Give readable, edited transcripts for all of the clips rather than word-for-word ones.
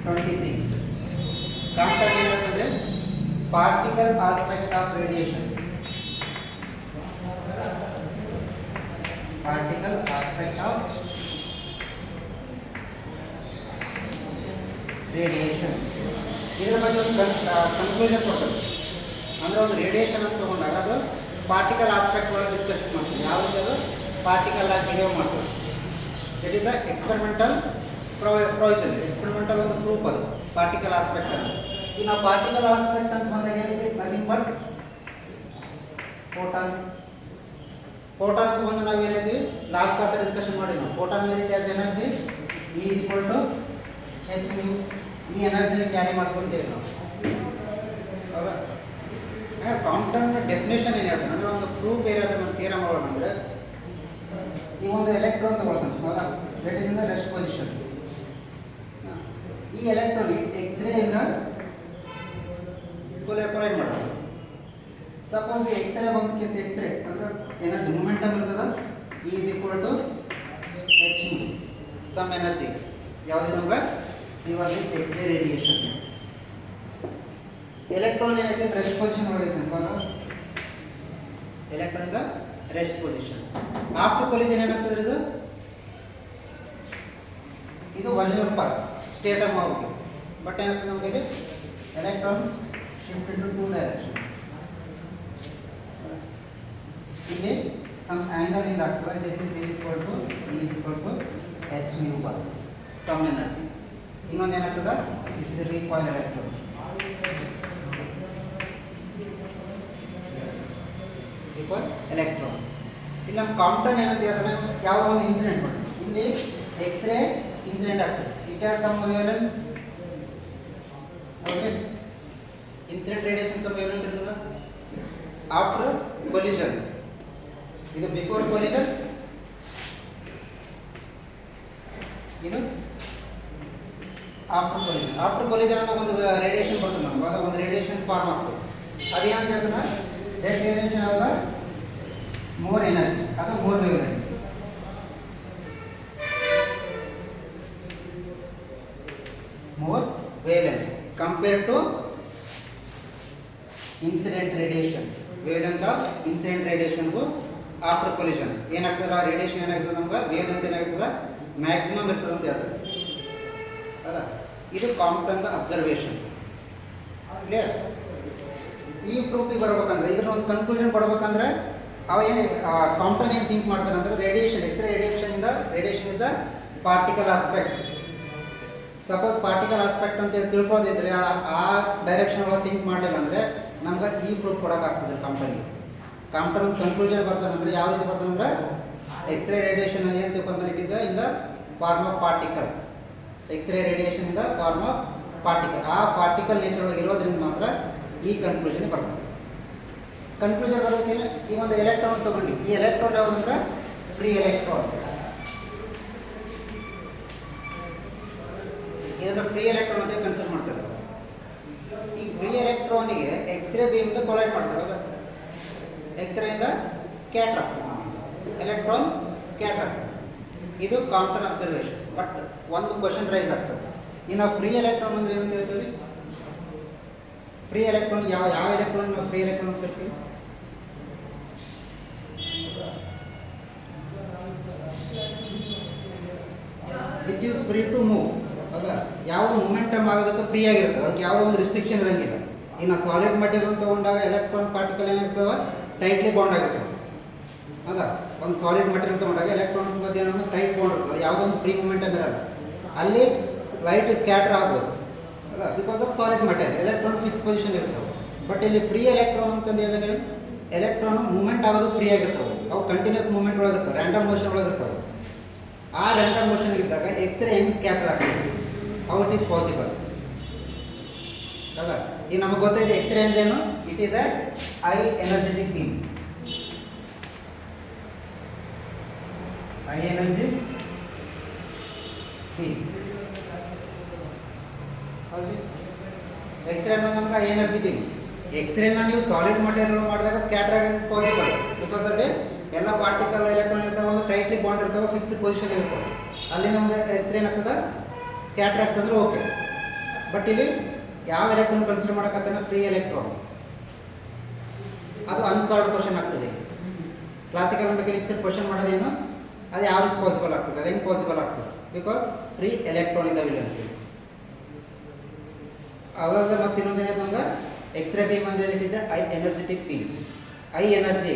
23. Concept ಏನಂತಂದ್ರೆ particle aspect of radiation. Particle aspect of radiation. ಇದರ ಬಗ್ಗೆ ಒಂದು ಕನ್ಕ್ಲೂಷನ್ ಕೊಡ್ತದೆ. ಅಂದರೆ ಒಂದು ರೇಡಿಯೇಷನ್ ಅಂತ ತಗೊಂಡಾಗ ಅದು ಪಾರ್ಟಿಕಲ್ ಆಸ್ಪೆಕ್ಟ್ ಒಳಗೆ ಡಿಸ್ಕಷನ್ ಮಾಡ್ತೀವಿ. ಯಾವ ರೀತಿ ಅದು ಪಾರ್ಟಿಕಲ್ ಆಗಿ ಬಿಹೇವ್ ಮಾಡ್ತೀವಿ. That is a experimental provision. Experimental ಒಂದು ಪ್ರೂಫ್ ಅದು ಪಾರ್ಟಿಕಲ್ ಆಸ್ಪೆಕ್ಟ್ ಅಂತ. ಈಗ ನಾವು ಪಾರ್ಟಿಕಲ್ ಆಸ್ಪೆಕ್ಟ್ ಅಂತ ಬಂದಾಗ ಏನಿದೆ, ನಥಿಂಗ್ ಬಟ್ ಫೋಟಾನ್. ಫೋಟಾನ್ ಅಂತ ಬಂದು ನಾವು ಏನಿದ್ವಿ ಲಾಸ್ಟ್ ಕ್ಲಾಸ್ ಡಿಸ್ಕಷನ್ ಮಾಡಿದ್ವಿ. ನಾವು ಫೋಟಾನ್ ಅಂದರೆ it has energy E is equal to h mu. ಈ ಎನರ್ಜಿನ ಕ್ಯಾರಿ ಮಾಡ್ಕೊಂತೀವಿ ನಾವು, ಹೌದಾ? ಕ್ವಾಂಟಮ್ ಡೆಫಿನೇಷನ್ ಏನು ಹೇಳ್ತಾನೆ ಅಂದರೆ ಒಂದು ಪ್ರೂಫ್ ಏನಿದೆ ನಮ್ಮ ಥಿಯರಮ್ ಒಳಗೆ ಅಂದರೆ ಈ ಒಂದು ಎಲೆಕ್ಟ್ರಾನ್ ತಗೊಳ್ತಾನೆ, ಹೌದಾ? That is in the rest position. ಈ ಎಲೆಕ್ಟ್ರಾನ್ಗೆ ಎಕ್ಸ್ರೇ ಇಂದ ಕೊಲೈಡ್ ಮಾಡೋದು. ಸಪೋಸ್ ಎಕ್ಸ್ರೇ ಬಂದ ಕೇಸ್ ಎಕ್ಸ್ರೇ ಅಂದ್ರೆ ಎನರ್ಜಿ ಮೊಮೆಂಟಮ್ ಇರ್ತದ. E is equal to h mu, some energy. ಯಾವುದು ನಮ್ಗೆ ಇವಾಗ ಎಕ್ಸ್ರೇ ರೇಡಿಯೇಷನ್. ಎಲೆಕ್ಟ್ರಾನ್ ಏನೈತೆ ರೆಸ್ಟ್ ಪೊಸಿಷನ್ ಒಳಗೈತೆ ಅನ್ಕೋಲ್ಲ. ಎಲೆಕ್ಟ್ರಾನ್ ಇಂದ ರೆಸ್ಟ್ ಪೊಸಿಷನ್. ಆಫ್ಟರ್ ಕೊಲಿಷನ್ ಏನಾಗ್ತದೆ, ಇದು ವರ್ಜಿನಲ್ ಪಾರ್ಟ್ ಸ್ಟೇಟ್ ಆಫ್ ಆಗ್ಬೇಕು. ಬಟ್ ಏನಾಗ್ತದೆ ನಮಗೆ electron shift into two direction. ಇಲ್ಲಿ ಸಮ್ ಆಂಗಲ್ ಇಂದ ಆಗ್ತದೆ. This is equal to E is equal to h mu by some energy. ಇನ್ನೊಂದು ಏನಾಗ್ತದೆ, this is recoil electron. Recoil electron. ಇಲ್ಲಿ ನಮ್ಮ ಕಾಂಪ್ಟನ್ ಏನಂತ ಹೇಳ್ತಾನೆ, ಯಾವ ಒಂದು ಇನ್ಸಿಡೆಂಟ್ ಮಾಡಿ ಇಲ್ಲಿ ಎಕ್ಸ್ರೇ ಇನ್ಸಿಡೆಂಟ್ ಆಗ್ತದೆ. It has some wavelength. Okay, incident radiation some wavelength ಇರ್ತದೆ. ಆಫ್ಟರ್ ಕೊಲಿಷನ್ ಇದು ಬಿಫೋರ್ ಕೊಲಿಷನ್, ಇದು ಆಫ್ಟರ್ ಕೊಲಿಷನ್. ಆಫ್ಟರ್ ಕೊಲಿಷನ್ ಅನ್ನೋ ಒಂದು ರೇಡಿಯೇಷನ್ ಬರ್ತದೆ ನಮ್ಗೆ, ಅದು ಒಂದು ರೇಡಿಯೇಷನ್ ಫಾರ್ಮ್ ಆಗ್ತದೆ. ಅದೇನಂತ ಹೇಳ್ತಾನೆ, ದಟ್ ರೇಡಿಯೇಷನ್ ಆದ ಮೋರ್ ಎನರ್ಜಿ, ಅದು more wavelength. more wavelength compared to incident radiation. wavelength of incident radiation ಗೂ after collision ಏನಾಗ್ತದೆ, ಆ ರೇಡಿಯೇಷನ್ ಏನಾಗ್ತದೆ ನಮ್ಗೆ wavelength ಏನಾಗ್ತದೆ ಮ್ಯಾಕ್ಸಿಮಮ್ ಇರ್ತದೆ ಅಂತ ಹೇಳ್ತಾರೆ, ಅಲ್ಲ? ಇದು ಕಾಂಪ್ಟನ್ ಅಬ್ಸರ್ವೇಷನ್. ಕ್ಲಿಯರ್? ಈ ಪ್ರೂಫಿಗೆ ಬರ್ಬೇಕಂದ್ರೆ ಇದ್ರ ಒಂದು ಕನ್ಕ್ಲೂಷನ್ ಕೊಡ್ಬೇಕಂದ್ರೆ ಅವ ಏನು ಕಾಂಪ್ಟನ್ ಏನು ಥಿಂಕ್ ಮಾಡ್ತಾನೆ ಅಂದರೆ ರೇಡಿಯೇಷನ್, ಎಕ್ಸ್ರೇ ರೇಡಿಯೇಷನ್ ಇಂದ radiation is a particle aspect. Suppose particle aspect ಅಂತ ಹೇಳಿ ತಿಳ್ಕೊಳ್ಳೋದಿದ್ರೆ ಆ ಡೈರೆಕ್ಷನ್ ಒಳಗೆ ಥಿಂಕ್ ಮಾಡಲಿಲ್ಲ ಅಂದರೆ ನಮ್ಗೆ ಈ ಪ್ರೂಫ್ ಕೊಡೋಕ್ಕಾಗ್ತದೆ ಕಂಪನಿ. ಕಾಂಪ್ಟನ್ ಕನ್ಕ್ಲೂಷನ್ ಬರ್ತಾನೆ ಅಂದರೆ ಯಾವ ರೀತಿ ಬರ್ತಾನೆ ಅಂದರೆ ಎಕ್ಸ್ರೇ ರೇಡಿಯೇಷನ್ ಅಂತ ಏನು ತಿಳ್ಕೊಂಡ್ರೆ it is in the form of particle. X-ray radiation ಇಂದ ಫಾರ್ಮ್ ಆಫ್ ಪಾರ್ಟಿಕಲ್. ಆ ಪಾರ್ಟಿಕಲ್ ನೇಚರ್ ಒಳಗೆ ಇರೋದ್ರಿಂದ ಮಾತ್ರ ಈ ಕನ್ಕ್ಲೂಷನ್ ಬರ್ತದೆ. ಕನ್ಕ್ಲೂಷನ್ ಬರೋದಕ್ಕೆ ಈ ಒಂದು ಎಲೆಕ್ಟ್ರಾನ್ ತೊಗೊಂಡು, ಈ ಎಲೆಕ್ಟ್ರಾನ್ ಯಾವುದಂದ್ರೆ ಫ್ರೀ ಎಲೆಕ್ಟ್ರಾನ್. ಇದನ್ನು ಫ್ರೀ ಎಲೆಕ್ಟ್ರಾನ್ ಅಂತ ಕನ್ಸಿಡರ್ ಮಾಡ್ತಾರೆ. ಈ ಫ್ರೀ ಎಲೆಕ್ಟ್ರಾನಿಗೆ ಎಕ್ಸ್ರೇ ಬೀಮಿಂದ ಕೊಲೈಡ್ ಮಾಡ್ತಾರೆ, ಹೌದಾ? ಎಕ್ಸ್ರೇಯಿಂದ ಸ್ಕ್ಯಾಟರ್ ಆಗ್ತದೆ, ಎಲೆಕ್ಟ್ರಾನ್ ಸ್ಕ್ಯಾಟರ್ ಆಗ್ತದೆ. ಇದು ಕಾಂಪ್ಟನ್ ಅಬ್ಸರ್ವೇಷನ್. ಬಟ್ ಒಂದು ಕ್ವಶನ್ ರೈಸ್ ಆಗ್ತದೆ, ಇನ್ನು ಫ್ರೀ ಎಲೆಕ್ಟ್ರಾನ್ ಅಂದರೆ ಏನಂತ ಹೇಳ್ತೀವಿ? ಫ್ರೀ ಎಲೆಕ್ಟ್ರಾನ್ ಯಾವ ಎಲೆಕ್ಟ್ರಾನ್ ನಾವು ಫ್ರೀ ಎಲೆಕ್ಟ್ರಾನ್ ಅಂತ ಹೇಳ್ತೀವಿ? Which is free to move, ಹೌದಾ? ಯಾವ ಮೂಮೆಂಟಮ್ ಆಗೋದಕ್ಕೆ ಫ್ರೀ ಆಗಿರ್ತದೆ, ಅದಕ್ಕೆ ಯಾವುದೋ ಒಂದು ರಿಸ್ಟ್ರಿಕ್ಷನ್ ಇರೋಂಗಿಲ್ಲ. ಇನ್ನು ಸಾಲಿಡ್ ಮಟೀರಿಯಲ್ ತೊಗೊಂಡಾಗ ಎಲೆಕ್ಟ್ರಾನ್ ಪಾರ್ಟಿಕಲ್ ಏನಾಗ್ತವೆ ಟೈಟ್ಲಿ ಬಾಂಡ್ ಆಗಿರ್ತವೆ, ಹೌದಾ? ಒಂದು ಸಾಲಿಡ್ ಮಟೀರಿಯಲ್ ತೊಗೊಂಡಾಗ ಎಲೆಕ್ಟ್ರಾನ್ಸ್ ಮಧ್ಯೆ ಏನೋ ಟೈಟ್ ಬಾಂಡ್ ಇರ್ತದೆ, ಯಾವುದೋ ಒಂದು ಫ್ರೀ ಮೂಮೆಂಟಮ್ ಇರಲ್ಲ. ಅಲ್ಲಿ ಲೈಟ್ ಸ್ಕ್ಯಾಟರ್ ಆಗ್ಬೋದು, ಹೌದಾ? Because of solid material electron fix position ಇರ್ತವೆ. ಬಟ್ ಇಲ್ಲಿ ಫ್ರೀ ಎಲೆಕ್ಟ್ರಾನ್ ಅಂತಂದು ಹೇಳಿದಾಗ ಎಲೆಕ್ಟ್ರಾನ್ ಮೂವ್ಮೆಂಟ್ ಆಗೋದು ಫ್ರೀ ಆಗಿರ್ತವೆ, ಅವು ಕಂಟಿನ್ಯೂಸ್ ಮೂವ್ಮೆಂಟ್ ಒಳಗಿರ್ತವೆ, ರ್ಯಾಂಡಮ್ ಮೋಷನ್ ಒಳಗಿರ್ತವೆ. ಆ ರ್ಯಾಂಡಮ್ ಮೋಷನ್ ಇದ್ದಾಗ ಎಕ್ಸ್ರೇ ಹೆಂಗೆ ಸ್ಕ್ಯಾಟರ್ ಆಗ್ತದೆ, ಹೌ ಇಟ್ ಈಸ್ ಪಾಸಿಬಲ್, ಹೌದಾ? ಈಗ ನಮಗೆ ಗೊತ್ತಾಯಿದೆ ಎಕ್ಸ್ರೇ ಅಂದ್ರೆ ಏನು? It is A high energetic beam. High energy beam, ಹೌದು. ಎಕ್ಸ್ರೇ ಅನ್ನೋದು ನಮ್ಗೆ ಹೈ ಎನರ್ಜಿ ಬೀಮ್. ಎಕ್ಸ್ರೇನ ನೀವು ಸಾಲಿಡ್ ಮಟೀರಿಯಲ್ ಮಾಡಿದಾಗ ಸ್ಕ್ಯಾಟರ್ ಆಗೋದು ಪಾಸಿಬಲ್, ಬಿಕಾಸ್ ಅಲ್ಲಿ ಎಲ್ಲ ಪಾರ್ಟಿಕಲ್ ಎಲೆಕ್ಟ್ರಾನ್ ಇರ್ತಾವೆ, ಒಂದು ಟೈಟ್ಲಿ ಬಾಂಡ್ ಇರ್ತಾವೆ, ಫಿಕ್ಸ್ಡ್ ಪೊಸಿಷನ್ ಇರ್ತವೆ. ಅಲ್ಲಿ ನಮ್ದು ಎಕ್ಸ್ರೇ ಏನಾಗ್ತದೆ ಸ್ಕ್ಯಾಟರ್ ಆಗ್ತಂದ್ರೆ ಓಕೆ. ಬಟ್ ಇಲ್ಲಿ ಯಾವ ಎಲೆಕ್ಟ್ರಾನ್ ಕನ್ಸಿಡರ್ ಮಾಡಕತ್ತಾನ? Free electron. ಅದು ಅನ್ಸಾಲ್ವ್ಡ್ ಕ್ವಶನ್ ಆಗ್ತದೆ. ಕ್ಲಾಸಿಕಲ್ ಮೆಕ್ಯಾನಿಕ್ಸ್ ಕ್ವಶನ್ ಮಾಡೋದೇನು, ಅದು ಯಾವ ರೀತಿ ಪಾಸಿಬಲ್ ಆಗ್ತದೆ, ಅದು ಹೆಂಗೆ ಪಾಸಿಬಲ್ ಆಗ್ತದೆ? ಬಿಕಾಸ್ ಫ್ರೀ ಎಲೆಕ್ಟ್ರಾನ್ ಇದಾವಿಲ್ಲ ಅಂತೇಳಿ. ಅವಾಗ ಮತ್ತೆ ಇನ್ನೊಂದು ಏನಂದ್ರೆ ನಮ್ಗೆ ಎಕ್ಸ್ರೇ ಬೀಮ್ ಅಂದ್ರೆ it is I energetic beam, I energy.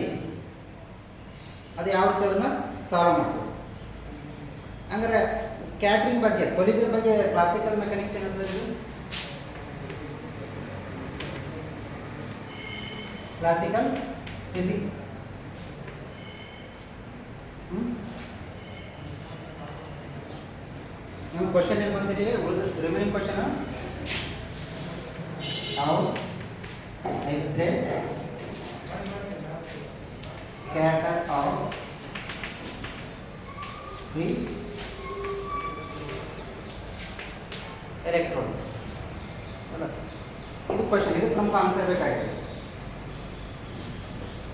ಅದು ಯಾವ ರೀತಿ ಅದನ್ನು ಸಾಲ್ವ್ ಮಾಡ್ತದೆ. ಹಂಗಾರೆ ಸ್ಕ್ಯಾಟ್ರಿಂಗ್ ಬಗ್ಗೆ, ಕೊಲಿಜನ್ ಬಗ್ಗೆ ಕ್ಲಾಸಿಕಲ್ ಮೆಕ್ಯಾನಿಕ್ಸ್ ಏನಂತಂದ್ರೆ ಕ್ಲಾಸಿಕಲ್ ಫಿಸಿಕ್ಸ್. ನಮ್ಮ ಕ್ವಶನ್ ಏನು ಬಂದಿದೆ, remaining question how X-ray scatter of free electron. ಇದು ಕ್ವಶನ್, ಇದು ನಮ್ಗೆ ಆನ್ಸರ್ ಬೇಕಾಗಿದೆ.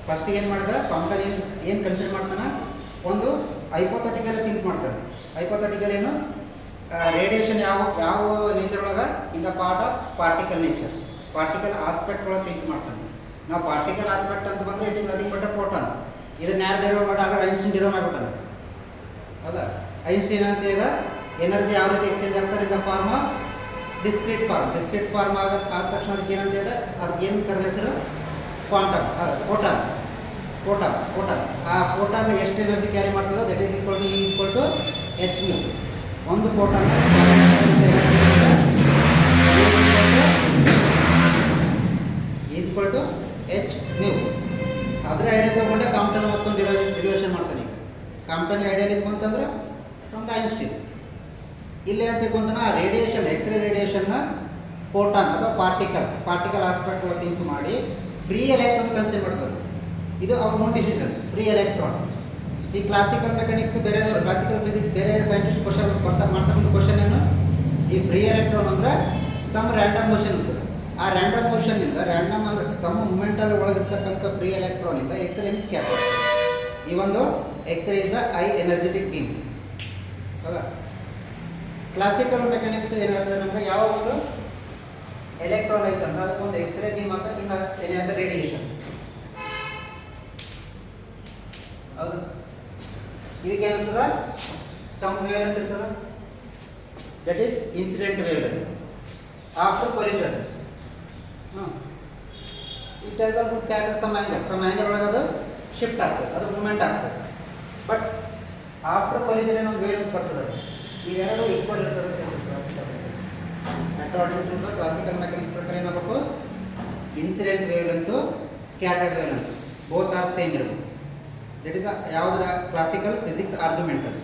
ಫಸ್ಟ್ ಏನು ಮಾಡಿದ ಕಾಂಪ್ಟನ್ ಏನು ಕನ್ಸಿಡರ್ ಮಾಡ್ತಾನೆ, ಒಂದು ಹೈಪೋಥೆಟಿಕಲ್ ಥಿಂಕ್ ಮಾಡ್ತಾನೆ. ಹೈಪೋಥೆಟಿಕಲ್ ಏನು, ರೇಡಿಯೇಷನ್ ಯಾವ ಯಾವ ನೇಚರ್ ಒಳಗೆ, in the part of particle nature, particle aspect ಒಳಗೆ ಥಿಂಕ್ ಮಾಡ್ತಾನೆ. ನಾವು ಪಾರ್ಟಿಕಲ್ ಆಸ್ಪೆಕ್ಟ್ ಅಂತ ಬಂದರೆ it is nothing but a photon. ಇದನ್ನ ಯಾರು ಡಿರೈವ್ ಮಾಡಿ, ಆಗ ಐನ್ಸ್ಟೀನ್ ಡಿರೈವ್ ಮಾಡಿಬಿಟ್ಟಾನೆ. ಹೌದಾ? ಐನ್ಸ್ಟೀನ್ ಅಂತ ಈಗ ಎನರ್ಜಿ ಯಾವ ರೀತಿ ಎಕ್ಸ್ಚೇಂಜ್ ಆಗ್ತಾರೆ, in the form of discrete form. Discrete form ಆದ ತಕ್ಷಣ ಅದಕ್ಕೆ ಏನಂತ ಇದೆ, ಅದಕ್ಕೆ ಏನು ಕರೆದ ಹೆಸರು, ಕ್ವಾಂಟಮ್, ಫೋಟಾನ್. ಫೋಟಾನ್ ಫೋಟಾನ್ ಆ ಫೋಟಾನ್ ಎಷ್ಟು ಎನರ್ಜಿ ಕ್ಯಾರಿ ಮಾಡ್ತದೆ, that is equal to E equal to H mu. ಒಂದು photon equal to H mu. ಅದರ ಐಡಿಯಾ ತಗೊಂಡೆ ಕಾಂಪ್ಟನ್ ಮತ್ತೊಂದು ಡಿರಿವೇಷನ್ ಮಾಡ್ತಾನೆ. ಕಾಂಪ್ಟನ್ ಐಡಿಯಾ ಇತ್ತು ಅಂತಂದ್ರೆ ನಮ್ದು ಐನ್ಸ್ಟೀನ್. ಇಲ್ಲಿ ಅಂತ ತಿಳ್ಕೊಂತಾನೆ, ಆ ರೇಡಿಯೇಷನ್, ಎಕ್ಸ್ರೇ ರೇಡಿಯೇಷನ್ನ ಫೋಟಾನ್ ಅಥವಾ ಪಾರ್ಟಿಕಲ್ ಆಸ್ಪೆಕ್ಟ್ ಥಿಂಕ್ ಮಾಡಿ ಫ್ರೀ ಎಲೆಕ್ಟ್ರಾನ್ ಕನ್ಸಿಡರ್ ಮಾಡ್ತಾರೆ. ಇದು ಅವ್ರ ಓನ್ ಡಿಸಿಷನ್, ಫ್ರೀ ಎಲೆಕ್ಟ್ರಾನ್. ಈ ಕ್ಲಾಸಿಕಲ್ ಮೆಕ್ಯಾನಿಕ್ಸ್ ಬೇರೆದವರು, ಕ್ಲಾಸಿಕಲ್ ಫಿಸಿಕ್ಸ್ ಬೇರೆ ಸೈಂಟಿಸ್ಟ್ ಕ್ವಶನ್ ಮಾಡ್ತಕ್ಕಂಥ ಕ್ವಶನ್ ಏನು, ಈ ಫ್ರೀ ಎಲೆಕ್ಟ್ರಾನ್ ಅಂದರೆ ಸಮ್ ರ್ಯಾಂಡಮ್ ಮೋಷನ್ ಇರ್ತದೆ. ಆ ರ್ಯಾಂಡಮ್ ಮೋಷನ್ನಿಂದ, ರ್ಯಾಂಡಮ್ ಅಂದರೆ ಸಮ್ ಮೂಮೆಂಟಲ್ಲಿ ಒಳಗಿರ್ತಕ್ಕಂಥ ಫ್ರೀ ಎಲೆಕ್ಟ್ರಾನಿಂದ ಎಕ್ಸ್ರೇ ಸ್ಕ್ಯಾಟರ್. ಈ ಒಂದು X-ray is the high energetic beam. ಹೌದಾ? ಕ್ಲಾಸಿಕಲ್ ಮೆಕ್ಯಾನಿಕ್ಸ್ ಏನು ಹೇಳ್ತದೆ ನಮಗೆ, ಯಾವ ಒಂದು ಎಲೆಕ್ಟ್ರಾನ್ ಐತಂದ್ರೆ ಅದಕ್ಕೊಂದು ಎಕ್ಸ್ರೇ ಬೀಮ್ ಅಂತ, ಇನ್ನು ಏನಾದ ರೇಡಿಯೇಷನ್. ಹೌದು? ಇದಕ್ಕೆ ಏನಿರ್ತದ, ಸಮ್ ವೇವ್ ಅಂತ ಇರ್ತದ, that is incident wave after collision. It has also scatter some angle ಒಳಗೆ ಅದು ಶಿಫ್ಟ್ ಆಗ್ತದೆ, ಅದು ಮೂಮೆಂಟ್ ಆಗ್ತದೆ. ಬಟ್ ಆಫ್ಟರ್ ಕೊಲಿಷನ್ ಏನೊಂದು ವೇವ್ ಅಂತ ಬರ್ತದೆ. ಇವೆರಡು ಈಕ್ವಲ್ ಇರ್ತದೆ ಅಂತ ಹೇಳ್ಬೋದು classical mechanics. According to the classical mechanics ಪ್ರಕಾರ ಏನಾಗಬೇಕು, ಇನ್ಸಿಡೆಂಟ್ ವೇವ್ ಅಂತೂ ಸ್ಕ್ಯಾಟರ್ಡ್ ವೇವ್ ಅಂತ ಬೋತ್ ಆರ್ ಸೇಮ್ ಇರಬೇಕು. ದಟ್ ಈಸ್ ಯಾವುದರ ಕ್ಲಾಸಿಕಲ್ ಫಿಸಿಕ್ಸ್ ಆರ್ಗ್ಯುಮೆಂಟ್ ಅದು.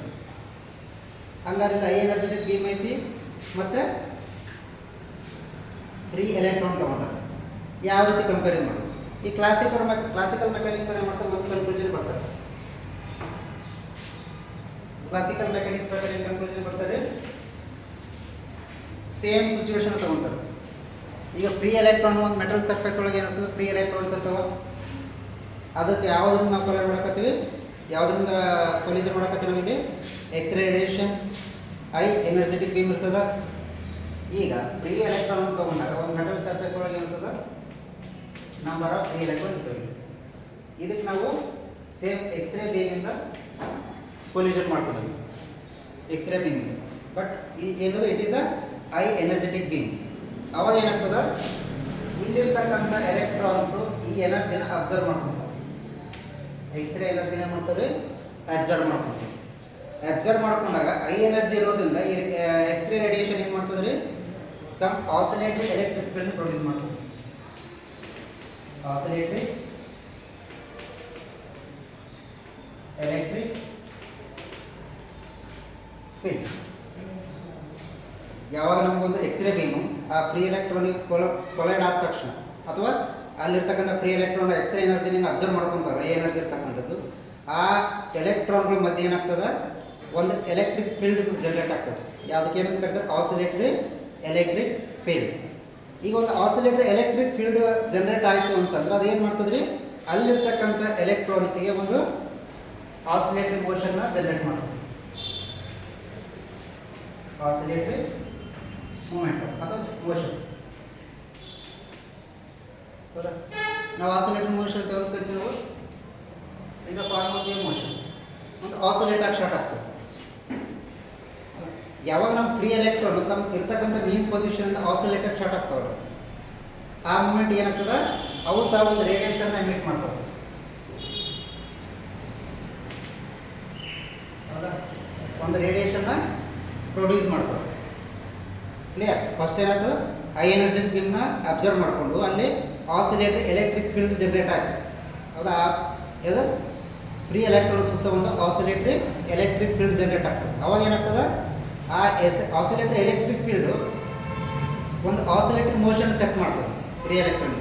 ಹಂಗಾದ್ರೆ ಐ ಎನರ್ಜೆಟಿಕ್ ಬೀಮ್ ಐತಿ ಮತ್ತು ಫ್ರೀ ಎಲೆಕ್ಟ್ರಾನ್ ತೊಗೊಂಡ್ರೆ ಯಾವ ರೀತಿ ಕಂಪೇರ್ ಮಾಡೋದು? ಈ ಕ್ಲಾಸಿಕಲ್ ಮೆಕ್ಯಾನಿಕ್ಸ್ ಏನು ಮಾಡ್ತಾರೆ, ಒಂದು ಕನ್ಕ್ಲೂಷನ್ ಬರ್ತಾರೆ. ಕ್ಲಾಸಿಕಲ್ ಮೆಕ್ಯಾನಿಕ್ಸ್ ಪ್ರಕಾರ ಏನು ಕನ್ಕ್ಲೂಷನ್ ಬರ್ತಾರೆ, ಸೇಮ್ ಸಿಚುವೇಶನ್ ತೊಗೊತಾರೆ. ಈಗ ಫ್ರೀ ಎಲೆಕ್ಟ್ರಾನ್ ಒಂದು ಮೆಟಲ್ ಸರ್ಫೇಸ್ ಒಳಗೆ ಏನಾಗ್ತದೆ, ಫ್ರೀ ಎಲೆಕ್ಟ್ರಾನ್ಸ್ ಇರ್ತಾವೆ. ಅದಕ್ಕೆ ಯಾವುದರಿಂದ ನಾವು ಕೊಲೈಡ್ ಮಾಡಕತ್ತೀವಿ, ಯಾವುದರಿಂದ ಕೊಲಿಜನ್ ಮಾಡಕತ್ತೀವಿ ನಾವಿಲ್ಲಿ, X-ray radiation, high energetic beam ಇರ್ತದೆ. ಈಗ ಫ್ರೀ ಎಲೆಕ್ಟ್ರಾನ್ ಅಂತ ತೊಗೊಂಡಾಗ ಒಂದು ಮೆಟಲ್ ಸರ್ಫೇಸ್ ಒಳಗೆ ಏನಿರ್ತದೆ, ನಂಬರ್ ಆಫ್ ಫ್ರೀ ಎಲೆಕ್ಟ್ರಾನ್ ಇರ್ತವೆ. ಇದಕ್ಕೆ ನಾವು ಸೇಮ್ ಎಕ್ಸ್ರೇ ಬೀಮಿಂದ ಕೊಲಿಜನ್ ಮಾಡ್ತೀವಿ, ಎಕ್ಸ್ರೇ ಬೀಮಿಂದ. ಬಟ್ ಈ ಏನದು, it is a I energetic beam. ಅವಾಗ ಏನಾಗ್ತದೆ, ಇಲ್ಲಿರ್ತಕ್ಕಂಥ ಎಲೆಕ್ಟ್ರಾನ್ಸು ಈ ಎನರ್ಜಿನ ಅಬ್ಸರ್ವ್ ಮಾಡ್ಕೊತಾರೆ. ಎಕ್ಸ್ರೇ ಎನರ್ಜಿನ ಮಾಡ್ತಾರೆ, ಅಬ್ಸರ್ವ್ ಮಾಡ್ಕೊತಾರೆ. ಅಬ್ಸರ್ವ್ ಮಾಡ್ಕೊಂಡಾಗ ಐ ಎನರ್ಜಿ ಇರೋದ್ರಿಂದ ಈ ಎಕ್ಸ್ರೇ ರೇಡಿಯೇಷನ್ ಏನು ಮಾಡ್ತದೆ ರೀ, some oscillatory electric field produce ಮಾಡ್ತದೆ. Oscillatory electric field. ಯಾವಾಗ ನಮಗೊಂದು ಎಕ್ಸ್ರೇ ಬೀಮು ಆ ಫ್ರೀ ಎಲೆಕ್ಟ್ರಾನಿಗೆ ಕೊಲೈಡ್ ಆದ ತಕ್ಷಣ, ಅಥವಾ ಅಲ್ಲಿರ್ತಕ್ಕಂಥ ಫ್ರೀ ಎಲೆಕ್ಟ್ರಾನ್ ಎಕ್ಸ್ರೇ ಎನರ್ಜಿನಿಂದ ಅಬ್ಸರ್ವ್ ಮಾಡ್ಕೊಂತಾರೆ, ಐ ಎನರ್ಜಿ ಇರ್ತಕ್ಕಂಥದ್ದು, ಆ ಎಲೆಕ್ಟ್ರಾನ್ಗಳ ಮಧ್ಯೆ ಏನಾಗ್ತದೆ, ಒಂದು ಎಲೆಕ್ಟ್ರಿಕ್ ಫೀಲ್ಡ್ ಜನರೇಟ್ ಆಗ್ತದೆ. ಯಾವುದಕ್ಕೆ ಏನಂತ ಕರೀತಾರೆ, ಆಸಿಲೇಟರಿ ಎಲೆಕ್ಟ್ರಿಕ್ ಫೀಲ್ಡ್. ಈಗ ಒಂದು ಆಸಿಲೇಟರಿ ಎಲೆಕ್ಟ್ರಿಕ್ ಫೀಲ್ಡ್ ಜನರೇಟ್ ಆಯಿತು ಅಂತಂದ್ರೆ ಅದು ಏನು ಮಾಡ್ತದೆ ರೀ, ಅಲ್ಲಿರ್ತಕ್ಕಂಥ ಎಲೆಕ್ಟ್ರಾನ್ಸಿಗೆ ಒಂದು ಆಸಿಲೇಟರಿ ಮೋಷನ್ನ ಜನರೇಟ್ ಮಾಡ್ತದೆ. ಆಸಿಲೇಟರಿ ಮೂಮೆಂಟ್ ಅಥವಾ ಮೋಷನ್. ಹೌದಾ? ನಾವು ಆಸಿಲೇಟರ್ ಮೋಷನ್ ಅಂತ ಯಾವ್ದು ಕರಿತೀವಿ ನಾವು? ಈಗ ಫಾರ್ಮ್ ಆಫ್ ವೇವ್ ಮೋಷನ್ ಒಂದು ಆಸಿಲೇಟ್ ಆಗಿ ಸ್ಟಾರ್ಟ್ ಆಗ್ತದೆ. ಯಾವಾಗ ನಮ್ಮ ಫ್ರೀ ಎಲೆಕ್ಟ್ರಾನ್ ತಮ್ಮ ಇರ್ತಕ್ಕಂಥ ಮೀನ್ ಪೊಸಿಷನ್ ಆಸಿಲೇಟ್ ಆಗಿ ಸ್ಟಾರ್ಟ್ ಆಗ್ತಾವೆ, ಆ ಮೂಮೆಂಟ್ ಏನಾಗ್ತದೆ, ಅವು ಸಹ ಒಂದು ರೇಡಿಯೇಷನ್ ಎಮಿಟ್ ಮಾಡ್ತಾವೆ. ಹೌದಾ? ಒಂದು ರೇಡಿಯೇಷನ್ನ ಪ್ರೊಡ್ಯೂಸ್ ಮಾಡ್ತಾವೆ. ಕ್ಲಿಯರ್? ಫಸ್ಟ್ ಏನಾಯ್ತು, ಹೈ ಎನರ್ಜಿ ಬಿಲ್ನ ಅಬ್ಸರ್ವ್ ಮಾಡಿಕೊಂಡು ಅಲ್ಲಿ ಆಸಿಲೇಟರ್ ಎಲೆಕ್ಟ್ರಿಕ್ ಫೀಲ್ಡ್ ಜನರೇಟ್ ಆಯ್ತು. ಹೌದಾ? ಯಾವುದು ಫ್ರೀ ಎಲೆಕ್ಟ್ರಾನ್ ಸುತ್ತ ಒಂದು ಆಸಿಲೇಟರಿ ಎಲೆಕ್ಟ್ರಿಕ್ ಫೀಲ್ಡ್ ಜನರೇಟ್ ಆಗ್ತದೆ. ಅವಾಗ ಏನಾಗ್ತದೆ, ಆ ಆಸಿಲೇಟರ್ ಎಲೆಕ್ಟ್ರಿಕ್ ಫೀಲ್ಡು ಒಂದು ಆಸಿಲೇಟರಿ ಮೋಷನ್ ಸೆಟ್ ಮಾಡ್ತದೆ ಫ್ರೀ ಎಲೆಕ್ಟ್ರಾನ್.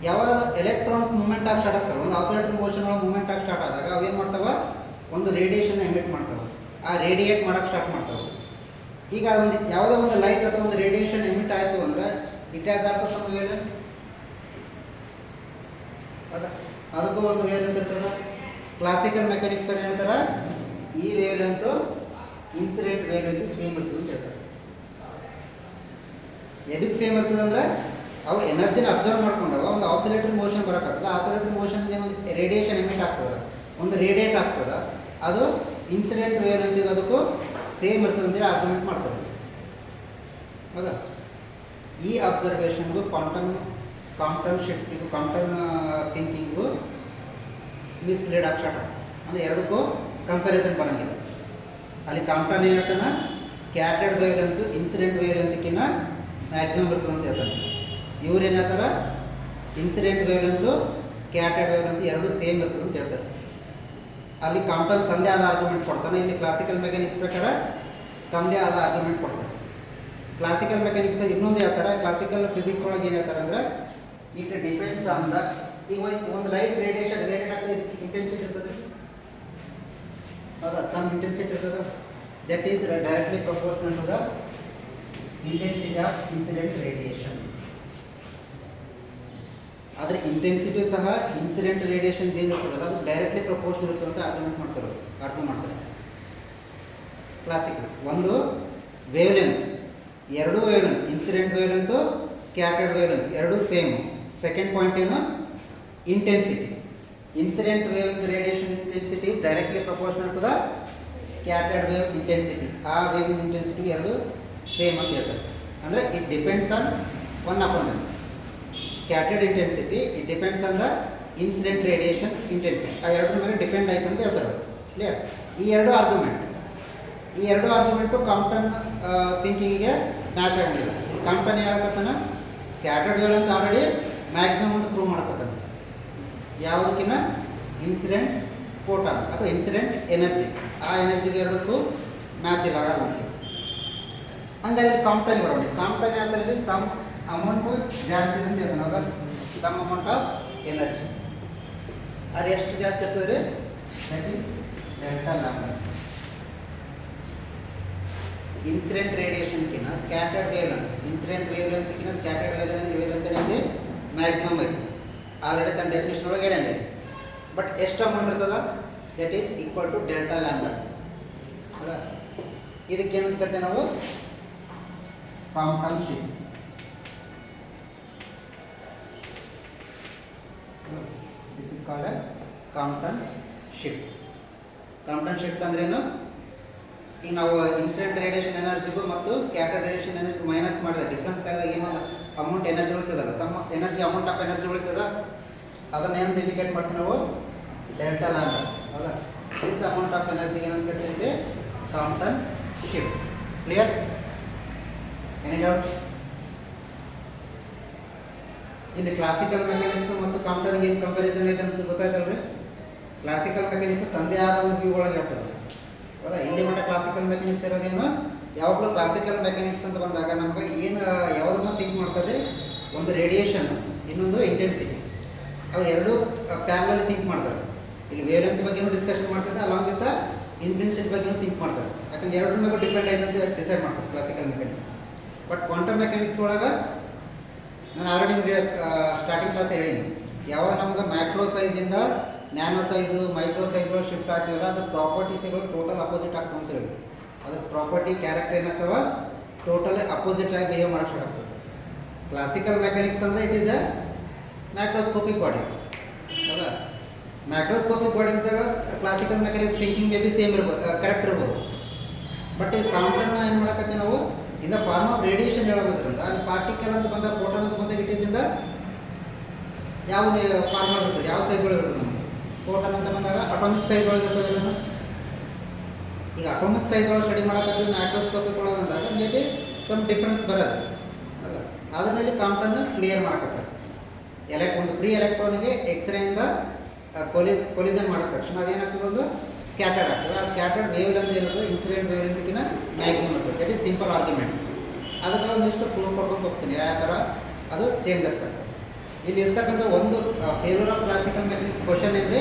ಯಾವಾಗ ಎಲೆಕ್ಟ್ರಾನ್ಸ್ ಮೂವ್ಮೆಂಟ್ ಆಗಿ ಸ್ಟಾರ್ಟ್ ಆಗ್ತವೆ, ಒಂದು ಆಸಿಲೇಟರಿ ಮೋಷನ್ ಒಳಗೆ ಮೂವ್ಮೆಂಟ್ ಆಗಿ ಸ್ಟಾರ್ಟ್ ಆದಾಗ ಅವೇನು ಮಾಡ್ತಾವೆ, ಒಂದು ರೇಡಿಯೇಷನ್ ಎಮಿಟ್ ಮಾಡ್ತಾವೆ. ಆ ರೇಡಿಯೇಟ್ ಮಾಡೋಕ್ಕೆ ಸ್ಟಾರ್ಟ್ ಮಾಡ್ತಾವೆ. ಈಗ ಒಂದು ಯಾವುದೋ ಒಂದು ಲೈಟ್ ಅಥವಾ ಒಂದು ರೇಡಿಯೇಷನ್ ಎಮಿಟ್ ಆಯಿತು ಅಂದರೆ it has also some wavelength. ಹೌದಾ? ಅದಕ್ಕೂ ಒಂದು ವೇವ್ ಲೆಂತ್ ಇರ್ತದೆ. ಕ್ಲಾಸಿಕಲ್ ಮೆಕ್ಯಾನಿಕ್ಸ್ ಅಲ್ಲಿ ಹೇಳ್ತಾರೆ ಈ wavelength incident wavelength same ಇರ್ತದೆ ಅಂತ ಹೇಳ್ತಾರೆ. ಎದಕ್ಕೆ ಸೇಮ್ ಇರ್ತದೆ ಅಂದರೆ ಅವು ಎನರ್ಜಿನ ಅಬ್ಸರ್ವ್ ಮಾಡ್ಕೊಂಡಾಗ ಒಂದು ಆಸಿಲೇಟರಿ ಮೋಷನ್ ಬರೋಕ್ಕಾಗ್ತದೆ. ಆಸಿಲೇಟರಿ ಮೋಷನ್ಗೆ ಒಂದು ರೇಡಿಯೇಷನ್ ಎಮಿಟ್ ಆಗ್ತದೆ, ಒಂದು ರೇಡಿಯೇಟ್ ಆಗ್ತದೆ. ಅದು ಇನ್ಸಿಡೆಂಟ್ ವೇವ್ ಲೆಂತ್ಗೆ ಅದಕ್ಕೂ ಸೇಮ್ ಇರ್ತದೆ ಅಂತೇಳಿ ಆರ್ಗ್ಯುಮೆಂಟ್ ಮಾಡ್ತಾರೆ. ಹೌದಾ? ಈ ಅಬ್ಸರ್ವೇಷನ್ಗೂ quantum shifting quantum thinking mislead ಆಗಿ ಸ್ಟಾರ್ಟ್ ಆಗ್ತದೆ. ಅಂದರೆ ಎರಡಕ್ಕೂ ಕಂಪ್ಯಾರಿಸನ್ ಬರೋಂಗಿಲ್ಲ. ಅಲ್ಲಿ ಕ್ವಾಂಟಮ್ ಏನು ಹೇಳ್ತಾನೆ, scattered wavelength incident wave ಲೆಂತ್ಕಿನ್ನ ಮ್ಯಾಕ್ಸಿಮಮ್ ಇರ್ತದೆ ಅಂತ ಹೇಳ್ತಾನೆ. ಇವ್ರು ಏನು ಹೇಳ್ತಾರೆ, incident wavelength scattered wavelength ಎರಡು ಸೇಮ್ ಇರ್ತದೆ ಅಂತ ಹೇಳ್ತಾರೆ. ಅಲ್ಲಿ ಕ್ವಾಂಟಮ್ ತಂದೆ ಆದ ಆರ್ಗ್ಯುಮೆಂಟ್ ಕೊಡ್ತಾನೆ. ಇಲ್ಲಿ ಕ್ಲಾಸಿಕಲ್ ಮೆಕ್ಯಾನಿಕ್ಸ್ ಪ್ರಕಾರ ತಂದೆ ಆದ ಆರ್ಗ್ಯುಮೆಂಟ್ ಕೊಡ್ತಾನೆ. ಕ್ಲಾಸಿಕಲ್ ಮೆಕ್ಯಾನಿಕ್ಸ್ ಇನ್ನೊಂದು ಹೇಳ್ತಾರೆ, ಕ್ಲಾಸಿಕಲ್ ಫಿಸಿಕ್ಸ್ ಒಳಗೆ ಏನು ಹೇಳ್ತಾರೆ ಅಂದರೆ ಇಟ್ ಡಿಪೆಂಡ್ಸ್ ಆನ್ ದ, ಈಗ ಒಂದು ಲೈಟ್ ರೇಡಿಯೇಷನ್ ರೇಡಿಯೇಟ್ ಆಗ್ತದೆ, ಇಂಟೆನ್ಸಿಟಿ ಇರ್ತದೆ. ಹೌದಾ? ಸಮ್ ಇಂಟೆನ್ಸಿಟಿ ಇರ್ತದೆ. That is directly proportional to the intensity of incident radiation. ಆದರೆ ಇಂಟೆನ್ಸಿಟಿ ಸಹ ಇನ್ಸಿಡೆಂಟ್ ರೇಡಿಯೇಷನ್ ಏನು ಇರ್ತದಲ್ಲ ಅದು ಡೈರೆಕ್ಟ್ಲಿ ಪ್ರಪೋರ್ಷನಲ್ ಇರ್ತದೆ ಅಂತ ಆರ್ಗ್ಯೂ ಮಾಡ್ತಾರೆ ಕ್ಲಾಸಿಕಲ್. ಒಂದು ವೇವ್ ಲೆಂತ್, ಎರಡು wavelength, incident wavelength scattered wavelength ಎರಡು ಸೇಮ್. ಸೆಕೆಂಡ್ ಪಾಯಿಂಟ್ ಏನು, intensity. Incident wave radiation intensity is directly proportional to the scattered wave intensity. ಆ ವೇವ್ ಇಂಟೆನ್ಸಿಟಿ ಎರಡು same ಅಂತ ಹೇಳ್ತಾರೆ. ಅಂದರೆ it depends on one upon them. Scattered intensity it depends on the incident radiation intensity. ಅವೆರಡರ ಮೇಲೆ depend ಆಯ್ತು ಅಂತ ಹೇಳ್ತಾರೆ. ಕ್ಲಿಯರ್? ಈ ಎರಡು ಆರ್ಗ್ಯುಮೆಂಟು ಕ್ವಾಂಟಮ್ ಥಿಂಕಿಂಗಿಗೆ ಮ್ಯಾಚ್ ಆಗಂಗಿಲ್ಲ. ಕ್ವಾಂಟಮ್ ಹೇಳಕತ್ತಾನ ಸ್ಕ್ಯಾಟರ್ಡ್ ವೇವ್ ಅಂತ ಆಲ್ರೆಡಿ ಮ್ಯಾಕ್ಸಿಮಮ್ ಅಂತ ಪ್ರೂವ್ ಮಾಡಕತ್ತಾನೆ. ಯಾವುದಕ್ಕಿಂತ ಇನ್ಸಿಡೆಂಟ್ ಫೋಟಾನ್ ಅಥವಾ ಇನ್ಸಿಡೆಂಟ್ ಎನರ್ಜಿ, ಆ ಎನರ್ಜಿಗೆ ಎರಡಕ್ಕೂ ಮ್ಯಾಚ್ ಇಲ್ಲ ಆಗಲ್ಲ ಅಂತ. ಹಂಗಾಗಿ ಕ್ವಾಂಟಮ್ ಬರೋಣ. ಕ್ವಾಂಟಮ್ ಹೇಳ್ತಾರೆ ಸಮ್ ಅಮೌಂಟು ಜಾಸ್ತಿ ಅಂತ ಹೇಳ್ತಾನೆ. ಅವಾಗ ಸಮ್ ಅಮೌಂಟ್ ಆಫ್ ಎನರ್ಜಿ ಅದು ಎಷ್ಟು ಜಾಸ್ತಿ ಇರ್ತದೆ ರೀ, that is delta lambda. Incident ರೇಡಿಯೇಷನ್ಕಿನ್ನ scattered wavelength, incident wave ಲೆಂತ್ಕಿನ್ನ ಸ್ಕ್ಯಾಟರ್ಡ್ ವೇವ್ ಲೆಂತ್ ಏನಿದೆ ಮ್ಯಾಕ್ಸಿಮಮ್ ಐತಿ. ಆಲ್ರೆಡಿ ತನ್ನ ಡೆಫಿನೇಷನ್ ಒಳಗೆ ಹೇಳಿ. ಬಟ್ ಎಷ್ಟು ಅಮೌಂಟ್ ಇರ್ತದ, that is equal to delta lambda. ಹೌದಾ? ಇದಕ್ಕೇನು ಕರಿತೇವೆ ನಾವು, quantum shift. This is called quantum shift. Quantum shift ಅಂದ್ರೇನು, ಈಗ ನಾವು ಇನ್ಸಿಡೆಂಟ್ ರೇಡಿಯೇಷನ್ ಎನರ್ಜಿಗೂ ಮತ್ತು ಸ್ಕ್ಯಾಟರ್ಡ್ ರೇಡಿಯೇಷನ್ ಎನರ್ಜಿ ಮೈನಸ್ ಮಾಡಿದೆ, ಡಿಫ್ರೆನ್ಸ್ ತೆಗೆದಾಗ ಏನು ಅಮೌಂಟ್ ಎನರ್ಜಿ ಉಳಿತದಲ್ಲ, some energy amount of energy ಉಳಿತದ, ಅದನ್ನೇನು ಇಂಡಿಕೇಟ್ ಮಾಡ್ತೀವಿ ನಾವು, ಡೆಲ್ಟಾ ಲ್ಯಾಂಬ್ಡಾ. ಹೌದಾ? ದಿಸ್ ಅಮೌಂಟ್ ಆಫ್ ಎನರ್ಜಿ ಏನಂತ ಕರಿತೀವಿ, quantum shift. Clear? Any doubt? ಇಲ್ಲಿ ಕ್ಲಾಸಿಕಲ್ ಮೆಕ್ಯಾನಿಕ್ಸ್ ಮತ್ತು ಕ್ವಾಂಟಮ್ಗೆ ಏನು ಕಂಪ್ಯಾರಿಸನ್ ಐತೆ ಅಂತ ಗೊತ್ತಾಯ್ತಲ್ರಿ. ಕ್ಲಾಸಿಕಲ್ ಮೆಕ್ಯಾನಿಕ್ಸ್ ತಂದೆ ಆದ ಒಂದು ವ್ಯೂ ಒಳಗೆ ಹೇಳ್ತದೆ. ಹೌದಾ? ಇಲ್ಲಿ ಮಟ್ಟ ಕ್ಲಾಸಿಕಲ್ ಮೆಕ್ಯಾನಿಕ್ಸ್ ಇರೋದೇನು, ಯಾವಾಗಲೂ ಕ್ಲಾಸಿಕಲ್ ಮೆಕ್ಯಾನಿಕ್ಸ್ ಅಂತ ಬಂದಾಗ ನಮ್ಗೆ ಏನು ಯಾವುದನ್ನು ಥಿಂಕ್ ಮಾಡ್ತಾರೆ, ಒಂದು ರೇಡಿಯೇಷನ್, ಇನ್ನೊಂದು ಇಂಟೆನ್ಸಿಟಿ, ಅವು ಎರಡೂ ಪ್ಯಾರಲಲ್ಲಿ ಥಿಂಕ್ ಮಾಡ್ತಾರೆ. ಇಲ್ಲಿ ವೇವ್ ಲೆಂತ್ ಬಗ್ಗೆನೂ ಡಿಸ್ಕಷನ್ ಮಾಡ್ತಾರೆ, ಅಲಾಂಗ್ ವಿತ್ ಇಂಟೆನ್ಸಿಟಿ ಬಗ್ಗೆನೂ ಥಿಂಕ್ ಮಾಡ್ತಾರೆ. ಯಾಕಂದ್ರೆ ಎರಡರ ಮೇಲೆ ಡಿಪೆಂಡ್ ಆಯ್ತು ಅಂತ ಡಿಸೈಡ್ ಮಾಡ್ತಾರೆ classical mechanics. But quantum mechanics ಒಳಗೆ ನಾನು ಆಲ್ರೆಡಿ ಸ್ಟಾರ್ಟಿಂಗ್ ಕ್ಲಾಸ್ ಹೇಳೀನಿ, ಯಾವಾಗ ನಮ್ಗೆ ಮ್ಯಾಕ್ರೋ ಸೈಜಿಂದ ನ್ಯಾನೋ ಸೈಜು ಮೈಕ್ರೋ ಸೈಜ್ಗಳು ಶಿಫ್ಟ್ ಆಗ್ತೀವಲ್ಲ, ಅದ್ರ ಪ್ರಾಪರ್ಟೀಸ್ಗಳು ಟೋಟಲ್ ಅಪೋಸಿಟ್ ಆಗ್ತಾವೆ ಅಂತ ಹೇಳಿ. ಅದ್ರ ಪ್ರಾಪರ್ಟಿ ಕ್ಯಾರೆಕ್ಟರ್ ಏನಾಗ್ತವ ಟೋಟಲಿ ಅಪೋಸಿಟ್ ಆಗಿ ಬಿಹೇವ್ ಮಾಡೋಕ್ಕೆ ಸ್ಟಾರ್ಟ್ ಆಗ್ತದೆ. ಕ್ಲಾಸಿಕಲ್ ಮೆಕ್ಯಾನಿಕ್ಸ್ ಅಂದರೆ it is a macroscopic bodies. ಹೌದಾ? ಮ್ಯಾಕ್ರೋಸ್ಕೋಪಿಕ್ ಬಾಡೀಸ್ ಇದ್ದಾಗ classical mechanics thinking may be same ಇರ್ಬೋದು, ಕರೆಕ್ಟ್ ಇರ್ಬೋದು. ಬಟ್ ಇಲ್ಲಿ ಕೌಂಟರ್ನ ಏನು ಮಾಡಕತ್ತೀವಿ ನಾವು in the form of radiation ಹೇಳೋದ್ರಿಂದ ಅಲ್ಲಿ ಪಾರ್ಟಿಕಲ್ ಅಂತ ಬಂದಾಗ ಫೋಟಾನ್ ಅಂತ ಬಂದಾಗ ಇಟ್ ಈಸ್ ಇಂದ ಯಾವ ಫಾರ್ಮ್ ಆಗಿರ್ತದೆ, ಯಾವ ಸೈಜ್ ಒಳಗೆ ಇರ್ತದೆ ನಮಗೆ. ಫೋಟಾನ್ ಅಂತ ಬಂದಾಗ ಅಟಾಮಿಕ್ ಸೈಜ್ ಒಳಗೆ ಇರ್ತವೆ. ಈಗ ಅಟಾಮಿಕ್ ಸೈಜ್ ಒಳಗೆ ಸ್ಟಡಿ ಮಾಡೋಕ್ಕಾಗಿ ಮ್ಯಾಕ್ರೋಸ್ಕೋಪಿಕ್ ಒಳಗೆ ಅಂದಾಗ ಮೇ ಬಿ ಸಮ್ ಡಿಫ್ರೆನ್ಸ್ ಬರೋದು. ಅದ ಅದ್ರ ಮೇಲೆ ಕೌಂಟನ್ನು ಕ್ಲಿಯರ್ ಮಾಡಕತ್ತಾರೆ. ಒಂದು ಫ್ರೀ ಎಲೆಕ್ಟ್ರಾನಿಗೆ ಎಕ್ಸ್ರೇಯಿಂದ ಕೊಲಿಜನ್ ಮಾಡಿದ ತಕ್ಷಣ ಅದೇನಾಗ್ತದೆ, ಒಂದು ಸ್ಕ್ಯಾಟರ್ಡ್ ಆಗ್ತದೆ. ಆ ಸ್ಕ್ಯಾಟರ್ಡ್ ವೇವ್ ಲೆಂತ್ ಇರ್ತದೆ ಇನ್ಸಿಡೆಂಟ್ ವೇವ್ ಲೆಂತ್ಗಿನ ಮ್ಯಾಕ್ಸಿಮಮ್ ಇರ್ತದೆ. That is simple argument. ಅದಕ್ಕೆ ಒಂದಿಷ್ಟು ಪ್ರೂವ್ ಕೊಟ್ಕೊಂಡು ಹೋಗ್ತೀನಿ ಯಾವ ಥರ ಅದು ಚೇಂಜಸ್ ಆಗ್ತದೆ. ಇಲ್ಲಿ ಇರ್ತಕ್ಕಂಥ ಒಂದು failure of classical mechanics question ಅಂದರೆ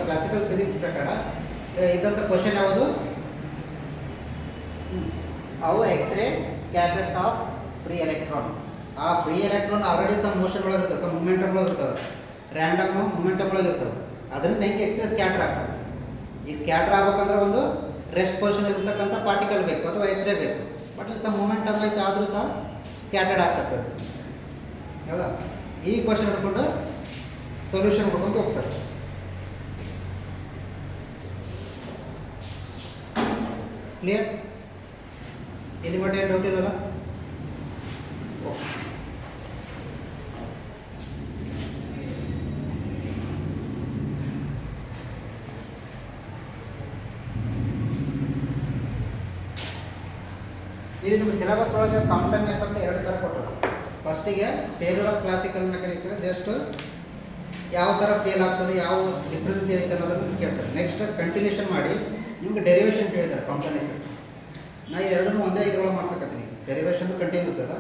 ಕ್ಲಾಸಿಕಲ್ ಫಿಸಿಕ್ಸ್ ಪ್ರಕಾರ ಇದ್ದಂಥ ಕ್ವಶನ್ ಯಾವುದು, ಅವು X-ray scatters of free electron. ಆ free electron already some motion ಒಳಗೆ ಇರ್ತವೆ, ಸಮ್ ಮೂಮೆಂಟಮ್ ಒಳಗೆ ಇರ್ತವೆ, ರ್ಯಾಂಡಮ್ ಮೂಮೆಂಟಮ್ ಒಳಗೆ ಇರ್ತವೆ. ಅದರಿಂದ ಹೆಂಗೆ ಎಕ್ಸ್ರೇ ಸ್ಕ್ಯಾಟರ್ ಆಗ್ತವೆ. ಈ ಸ್ಕ್ಯಾಟರ್ ಆಗ್ಬೇಕಂದ್ರೆ ಒಂದು ರೆಸ್ಟ್ ಪೊಸಿಷನ್ ಇರ್ತಕ್ಕಂಥ ಪಾರ್ಟಿಕಲ್ ಬೇಕು ಅಥವಾ ಎಕ್ಸ್ರೇ ಬೇಕು. ಬಟ್ ಇಲ್ಲಿ ಸಮ್ ಮೂಮೆಂಟಮ್ ಆಯ್ತು ಆದರೂ ಸಹ ಸ್ಕ್ಯಾಟರ್ಡ್ ಆಗ್ತದೆ. ಹೌದಾ? ಈ ಕ್ವಶನ್ ಹಿಡ್ಕೊಂಡು ಸೊಲ್ಯೂಷನ್ ಹುಡ್ಕೊಂಡು ಹೋಗ್ತಾರೆ. ಕ್ಲಿಯರ್? ಇಲ್ಲಿ ಮಟ್ಟ ಏನು ಡೌಟ್ ಇರಲ್ಲ? ಓಕೆ. ಇಲ್ಲಿ ನಿಮಗೆ ಸಿಲೆಬಸ್ ಒಳಗೆ ಕಾಂಪೌಂಡ್ ಎಫೆಕ್ಟ್ 2 ಥರ ಕೊಟ್ಟರು. ಫಸ್ಟಿಗೆ failure of classical mechanics just ಯಾವ ಥರ ಫೇಲ್ ಆಗ್ತದೆ, ಯಾವ ಡಿಫ್ರೆನ್ಸ್ ಐತೆ ಅನ್ನೋದನ್ನು ಕೇಳ್ತಾರೆ. ನೆಕ್ಸ್ಟ್ ಕಂಟಿನ್ಯೂಷನ್ ಮಾಡಿ ನಿಮ್ಗೆ ಡೆರಿವೇಷನ್ ಕೇಳಿದ್ದಾರೆ ಕಾಂಪೌಂಡ್ ಎಫೆಕ್ಟ್. ನಾ ಎರಡನ್ನೂ ಒಂದೇ ಇದ್ರೊಳಗೆ ಮಾಡ್ಸಕತ್ತೀನಿ. ಡೆರಿವೇಷನ್ ಕಂಟಿನ್ಯೂ ಇರ್ತದೆ.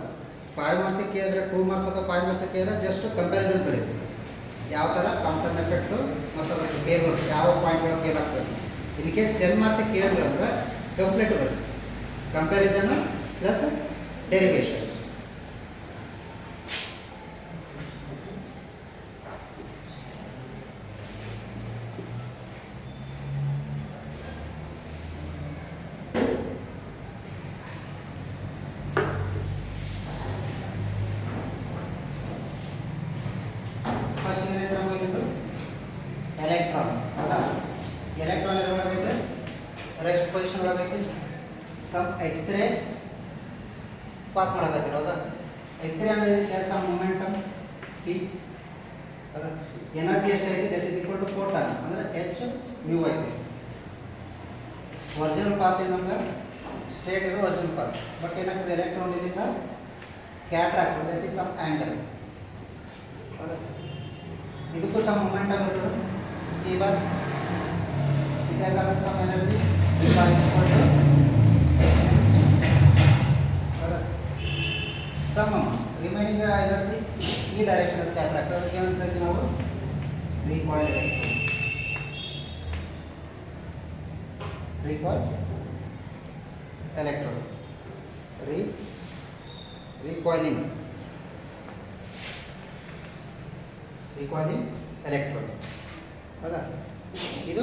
5 ಮಾರ್ಕ್ಸಿಗೆ ಕೇಳಿದ್ರೆ 2 ಮಾರ್ಕ್ಸ್ ಅಥವಾ 5 ಮಾರ್ಕ್ಸಿಗೆ ಕೇಳಿದ್ರೆ ಜಸ್ಟ್ ಕಂಪ್ಯಾರಿಸನ್ ಬರೀ ಯಾವ ಥರ ಕಾಂಪೌಂಡ್ ಎಫೆಕ್ಟು ಮತ್ತು ಅದಕ್ಕೆ ಫೇಲ್ಯೂರ್ ಯಾವ ಪಾಯಿಂಟ್ಗಳು ಫೇಲ್ ಆಗ್ತದೆ. ಇನ್ ಕೇಸ್ 10 ಮಾರ್ಕ್ಸಿಗೆ ಕೇಳಿದ್ರೆ ಅಂದರೆ ಕಂಪ್ಲೀಟ್ ಬರೀ ಕಂಪ್ಯಾರಿಸನ್ ಪ್ಲಸ್ ಡೆರಿವೇಷನ್. ಎಲೆಕ್ಟ್ರಾನ್ ಅಲ್ಲ, ಎಲೆಕ್ಟ್ರಾನ್ ಎದ್ರೊಳಗೈತೆ, ರೆಸ್ಟ್ ಪೊಸಿಷನ್ ಒಳಗೈತೆ, ಸಮ್ ಎಕ್ಸ್ರೇ ಪಾಸ್ ಮಾಡಕತ್ತೀರ. ಹೌದಾ? ಎಕ್ಸ್ರೇ ಅಂದರೆ ಸಮ್ ಮೊಮೆಂಟಮ್ ಪಿ. ಹೌದಾ? ಎನರ್ಜಿ ಎಷ್ಟೈತಿ, that is equal to photon ಅಂದರೆ ಎಚ್ ಮ್ಯೂ ಐತಿ. ಒರಿಜಿನಲ್ ಪಾತ್ ಏನು ನಮ್ಗೆ ಸ್ಟ್ರೇಟ್ ಇರೋ ಒರಿಜಿನಲ್ ಪಾತ್. ಬಟ್ ಏನಾಗ್ತದೆ, ಎಲೆಕ್ಟ್ರಾನ್ ಇಲ್ಲಿಂದ ಸ್ಕ್ಯಾಟರ್ ಆಗ್ತದೆ, ದಟ್ ಈಸ್ ಸಮ್ ಆ್ಯಂಗಲ್. ಹೌದಾ? ಇದಕ್ಕೂ ಸಮ್ ಮೊಮೆಂಟಮ್ ಇರ್ತದೆ. E bar it has some energy. E bar equal to some remaining energy ಈ ಡೈರೆಕ್ಷನ್ ಸ್ಕ್ಯಾಟರ್ ಆಗ್ತದೆ. ಅದಕ್ಕೆ ಏನಂತ ಹೇಳ್ತೀವಿ ನಾವು, recoil electron. Recoil electron recoiling electron. ಹೌದಾ? ಇದು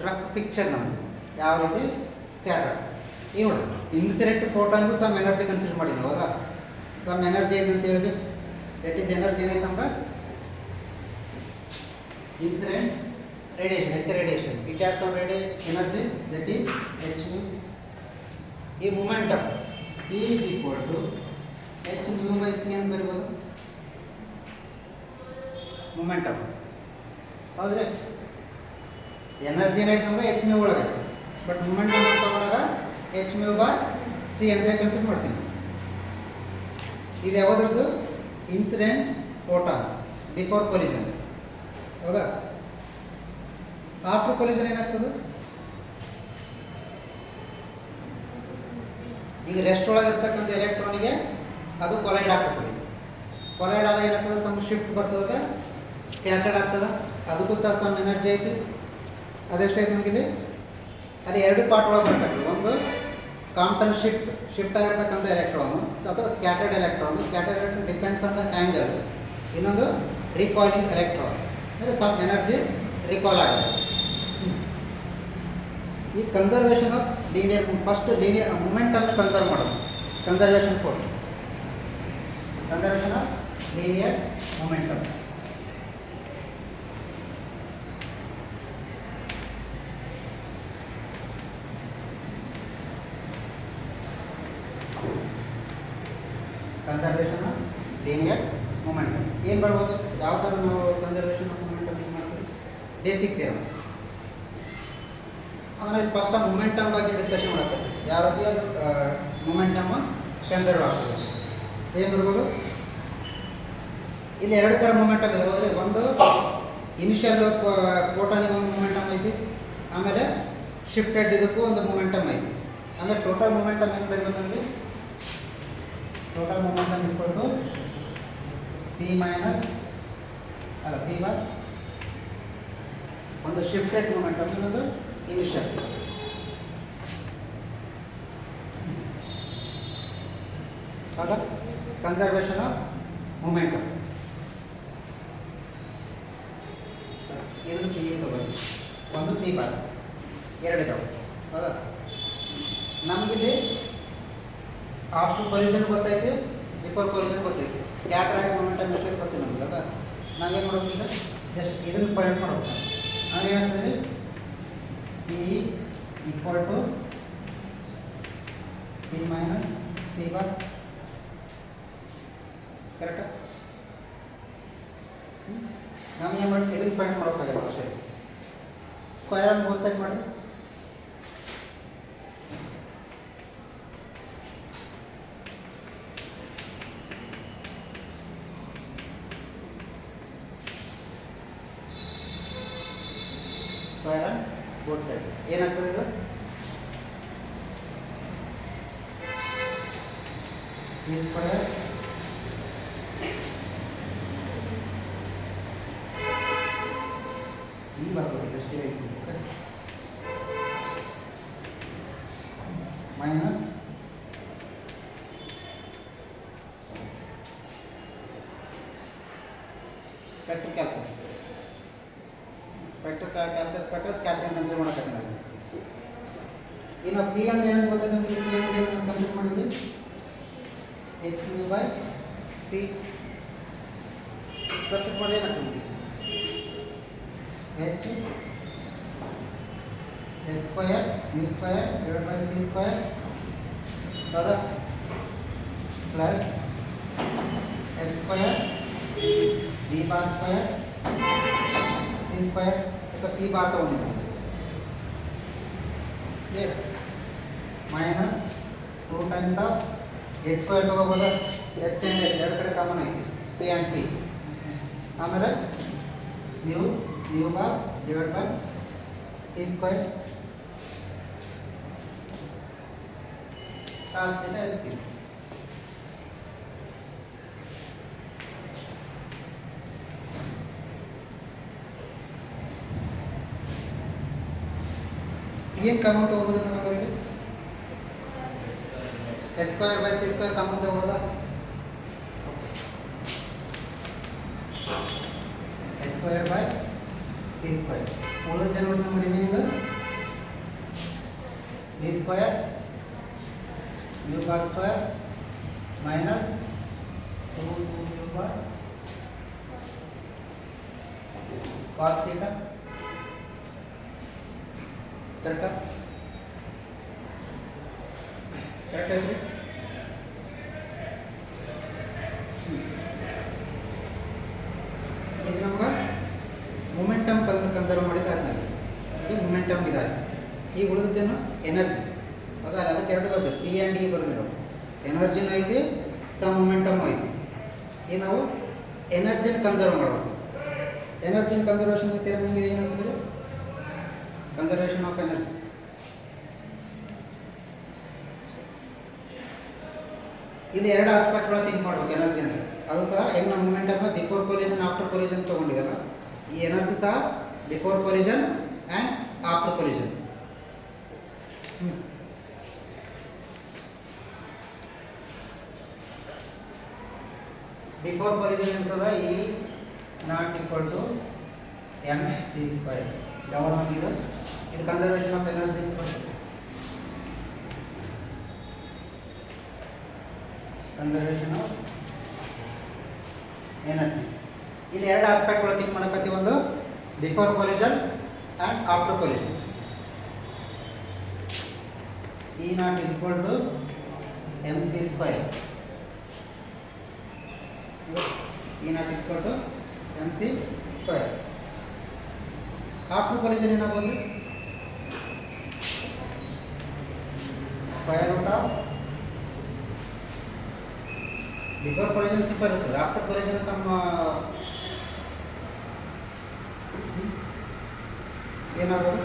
ರಫ್ ಪಿಕ್ಚರ್ ನಮ್ಮದು ಯಾವ ರೀತಿ ಸ್ಕ್ಯಾಟರ್. ಈಗ ನೋಡಿ, ಇನ್ಸಿಡೆಂಟ್ ಫೋಟಾನ್ಗೂ ಸಮ್ ಎನರ್ಜಿ ಕನ್ಸಿಡರ್ ಮಾಡಿದ್ವಿ. ಹೌದಾ? ಸಮ್ ಎನರ್ಜಿ ಏನು ಅಂತ ಹೇಳಿದ್ವಿ, ದಟ್ ಈಸ್ ಎನರ್ಜಿ ಏನೈತೆ ನಮ್ಗೆ incident radiation, X radiation. It has some energy that is h mu. ಈ momentum E is equal to h mu by c ಅಂತ ಬರೀಬೋದು. ಮೊಮೆಂಟಮ್ ಹೌದ್ರೆ ಎನರ್ಜಿ ಏನೈತೆ ನಮ್ಗೆ ಎಚ್ ಮ್ಯೂ ಒಳಗೆ, ಬಟ್ ಮೊಮೆಂಟಮ್ ಅಂತ ತಗೊಂಡಾಗ ಎಚ್ ಮ್ಯೂ ಬೈ ಸಿ ಅಂತ consider ಮಾಡ್ತೀವಿ. ಇದು ಯಾವುದ್ರದ್ದು, ಇನ್ಸಿಡೆಂಟ್ ಫೋಟಾನ್ ಬಿಫೋರ್ ಕೊಲಿಜನ್. ಹೌದಾ? ಆಫ್ಟರ್ ಕೊಲಿಜನ್ ಏನಾಗ್ತದೆ, ಈಗ ರೆಸ್ಟ್ ಒಳಗೆ ಇರ್ತಕ್ಕಂಥ ಎಲೆಕ್ಟ್ರಾನಿಗೆ ಅದು ಕೊಲೈಡ್ ಆಗ್ತದೆ. ಕೊಲೈಡ್ ಆದಾಗ ಏನಾಗ್ತದೆ, ಸಮ್ ಶಿಫ್ಟ್ ಬರ್ತದೆ, ಸ್ಕ್ಯಾಟರ್ಡ್ ಆಗ್ತದೆ. ಅದಕ್ಕೂ ಸಹ ಸಮ್ ಎನರ್ಜಿ ಐತಿ. ಅದೆಷ್ಟೈತೆ ನಮಗಿಲ್ಲಿ, ಅಲ್ಲಿ 2 ಪಾರ್ಟ್ ಒಳಗೆ ಬರ್ತದೆ. ಒಂದು ಕಾಂಪ್ಟನ್ ಶಿಫ್ಟ್ ಆಗಿರ್ತಕ್ಕಂಥ ಎಲೆಕ್ಟ್ರಾನು ಅಥವಾ scattered electron. Scattered electron depends on the angle. ಇನ್ನೊಂದು ರಿಕಾಯ್ಲಿಂಗ್ ಎಲೆಕ್ಟ್ರಾನ್ ಅಂದರೆ ಸಮ್ ಎನರ್ಜಿ ರಿಕಾಲ್ ಆಗುತ್ತೆ. ಈ conservation of linear first linear ಮೊಮೆಂಟಮ್ನ ಕನ್ಸರ್ವ್ ಮಾಡೋದು. Conservation force, conservation of linear momentum. Conservation of linear momentum ಏನು ಬರ್ಬೋದು? ಯಾವ ಥರ ನಾವು ಕನ್ಸರ್ವೇಷನ್ ಆಫ್ ಮೊಮೆಂಟಮ್ ಮಾಡ್ತೀವಿ? Basic theorem. ಅಂದರೆ ಫಸ್ಟ್ ಆ ಮೊಮೆಂಟಮ್ ಬಗ್ಗೆ ಡಿಸ್ಕಷನ್ ಮಾಡುತ್ತೆ. ಯಾವ ರೀತಿ ಅದು ಮೊಮೆಂಟಮ್ ಕನ್ಸರ್ವ್ ಆಗ್ತದೆ ಏನು ಬರ್ಬೋದು? ಇಲ್ಲಿ ಎರಡು ಥರ ಮೊಮೆಂಟಮ್ ಇದೆ. ಹೋದರೆ ಒಂದು ಇನಿಷಿಯಲ್ ಫೋಟಾನಿಗೆ ಒಂದು ಮೊಮೆಂಟಮ್ ಐತಿ, ಆಮೇಲೆ ಶಿಫ್ಟೆಡ್ ಇದಕ್ಕೂ ಒಂದು ಮೊಮೆಂಟಮ್ ಐತಿ. ಅಂದರೆ ಟೋಟಲ್ ಮೊಮೆಂಟಮ್ ಏನು ಬರಬೇಕು ನಮಗೆ? Total momentum equal to P minus P1 ಒಂದು ಶಿಫ್ಟೆಡ್ ಮೊಮೆಂಟಮ್, ಇನ್ನೊಂದು ಇನಿಷಿಯಲ್. ಆಗ ಕನ್ಸರ್ವೇಷನ್ ಆಫ್ ಮೊಮೆಂಟಮ್. ಇದನ್ನು ಪಿ ತಗೊಳ್ಳಿ, ಒಂದು ಪಿ ಬಾರ್, ಎರಡಿದಾವೆ. ಹೌದಾ? ನಮಗಿಲ್ಲಿ ಆಫ್ಟರ್ ಕೊಲಿಷನ್ ಗೊತ್ತೈತಿ, ಬಿಫೋರ್ ಕೊಲಿಷನ್ ಗೊತ್ತೈತಿ. ಸ್ಕ್ಯಾಟರ್ ಆಗಿ ಮೊಮೆಂಟಮ್ ಎಷ್ಟೈತೆ ಗೊತ್ತಿಲ್ಲ ನಮಗೆ. ಅದ ನಾವೇನು ಮಾಡ್ಬೇಕು ಈಗ? ಜಸ್ಟ್ ಇದನ್ನು ಪಾಯಿಂಟ್ ಮಾಡ್ಬೇಕು. ನಾನು ಏನಾಗ್ತದೆ? P equal to P minus P bar. ಕರೆಕ್ಟಾ? ನಮ್ಗೆ ಏನು ಮಾಡಿ ಇದನ್ನು ಪಾಯಿಂಟ್ ಮಾಡೋಕ್ಕಾಗಲ್ಲ ಅಷ್ಟೇ. ಸ್ಕ್ವೇರ್ ಆನ್ ಬೋತ್ ಸೈಡ್ ಮಾಡಿ. ಸ್ಕ್ವೇರ್ ಆನ್ ಬೋತ್ ಸೈಡ್ ಏನಾಗ್ತದೆ ಇದು? ಈ ಸ್ಕ್ವೇರ್ ಈ ಬರ್ಬೋದು ಎಷ್ಟೇ minus factor calculus. Factor calculus ಕಟ್ಟಸ್ ಕ್ಯಾಪಿಟಲ್ ಕನ್ಸಿಡರ್ ಮಾಡಕ್ಕೆ ನಾವು. ಇನ್ನು ಪಿ ಅಂದ್ರೆ ಏನು ಗೊತ್ತಾ ನಿಮಗೆ? ಪಿ ಅಂದ್ರೆ ಏನು ಕನ್ಸಿಡರ್ ಮಾಡಿದ್ವಿ? H U by C substitute ಮಾಡಿ ಏನಾಗ್ತದೆ? H square mu square divided by c square other plus h square b bar square c square इसका p bar तो नहीं clear minus 2 times of h square तो बोला h and h ಎರಡು ಕಡೆ common ಐತಿ p and p ಆಮೇಲೆ mu bar divided by c square cos theta is p. ಏನು ಕಾಮನ್ ತಗೋಬೋದು ನಮಗೆ? h square by c square common ತಗೋಬೋದಾ? h square by c square ಉಳಿದದ್ದು ಏನು ನಮ್ಮ remaining? b square mu bar square minus 2 mu bar cos theta. ಕರೆಕ್ಟಾ? Correct ಐತ್ರಿ? ಇದು ನಮ್ಗೆ ಮೊಮೆಂಟಮ್ ಕನ್ಸರ್ವ್ ಮಾಡಿದಾಗ ಇದು ಮೊಮೆಂಟಮ್ ಇದಾಗಿ. ಈಗ ಉಳಿದದ್ದೇನು? ಎನರ್ಜಿ. ಹೌದಾ? ಅದಕ್ಕೆ ಎರಡು ಬರ್ತದೆ, ಪಿ ಆ್ಯಂಡ್ ಡಿ ಬರೆದಿರೋ. ಎನರ್ಜಿನೂ ಐತಿ, ಸಮ್ ಮೊಮೆಂಟಮ್ ಐತಿ. ಈಗ ನಾವು ಎನರ್ಜಿನ ಕನ್ಸರ್ವ್ ಮಾಡಬೇಕು. ಎನರ್ಜಿನ ಕನ್ಸರ್ವೇಷನ್ ಐತಿ ನಮಗೆ ಏನು ಹೇಳ್ತಿದ್ರು? Conservation of energy. ಇಲ್ಲಿ ಎರಡು ಆಸ್ಪೆಕ್ಟ್ಗಳು ಥಿಂಕ್ ಮಾಡ್ಬೇಕು ಎನರ್ಜಿನಲ್ಲಿ. ಅದು ಸಹ ಹೆಂಗೆ ನಮ್ಮ momentum before collision after collision ತೊಗೊಂಡಿವಲ್ಲ, ಈ ಎನರ್ಜಿ ಸಹ before collision and after collision. Before collision ಇರ್ತದೆ E naught equal to M C square. Down ಆಗಿದೆ ಇದು conservation of energy. Conservation of energy. ಇಲ್ಲಿ ಎರಡು ಆಸ್ಪೆಕ್ಟ್ಗಳು ಥಿಂಕ್ ಮಾಡಕತ್ತೀವಿ. ಒಂದು before collision and after collision. E naught is equal to mc square. E naught is equal to mc square. After collision ಏನಾಗ್ಬೋದು? Square root of before collision simple ಇರ್ತದೆ. After collision some ಏನಾಗ್ಬೋದು?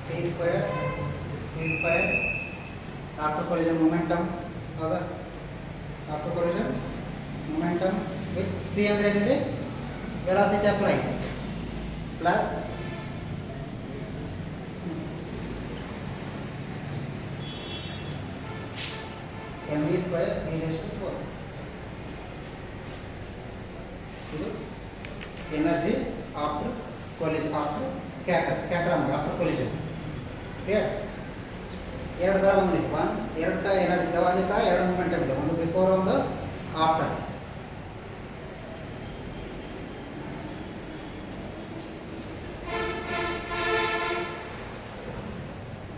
c square after collision momentum. ಹೌದಾ? after collision momentum with c ಅಂದ್ರೆ ಏನಿದೆ? velocity of light plus mv square c raised to 4. ಇದು energy after collision, after scatter ಅಂತ after collision. Clear? ಎರಡು ಥರ ಬಂದ್ರಿ. ಎರಡು ಥರ ಎನರ್ಜಿ ಇದ್ದಾವೆ. ಅಲ್ಲಿ ಸಹ ಎರಡು ಮೂಮೆಂಟಮ್ ಇದೆ, ಒಂದು ಬಿಫೋರ್ ಒಂದು ಆಫ್ಟರ್.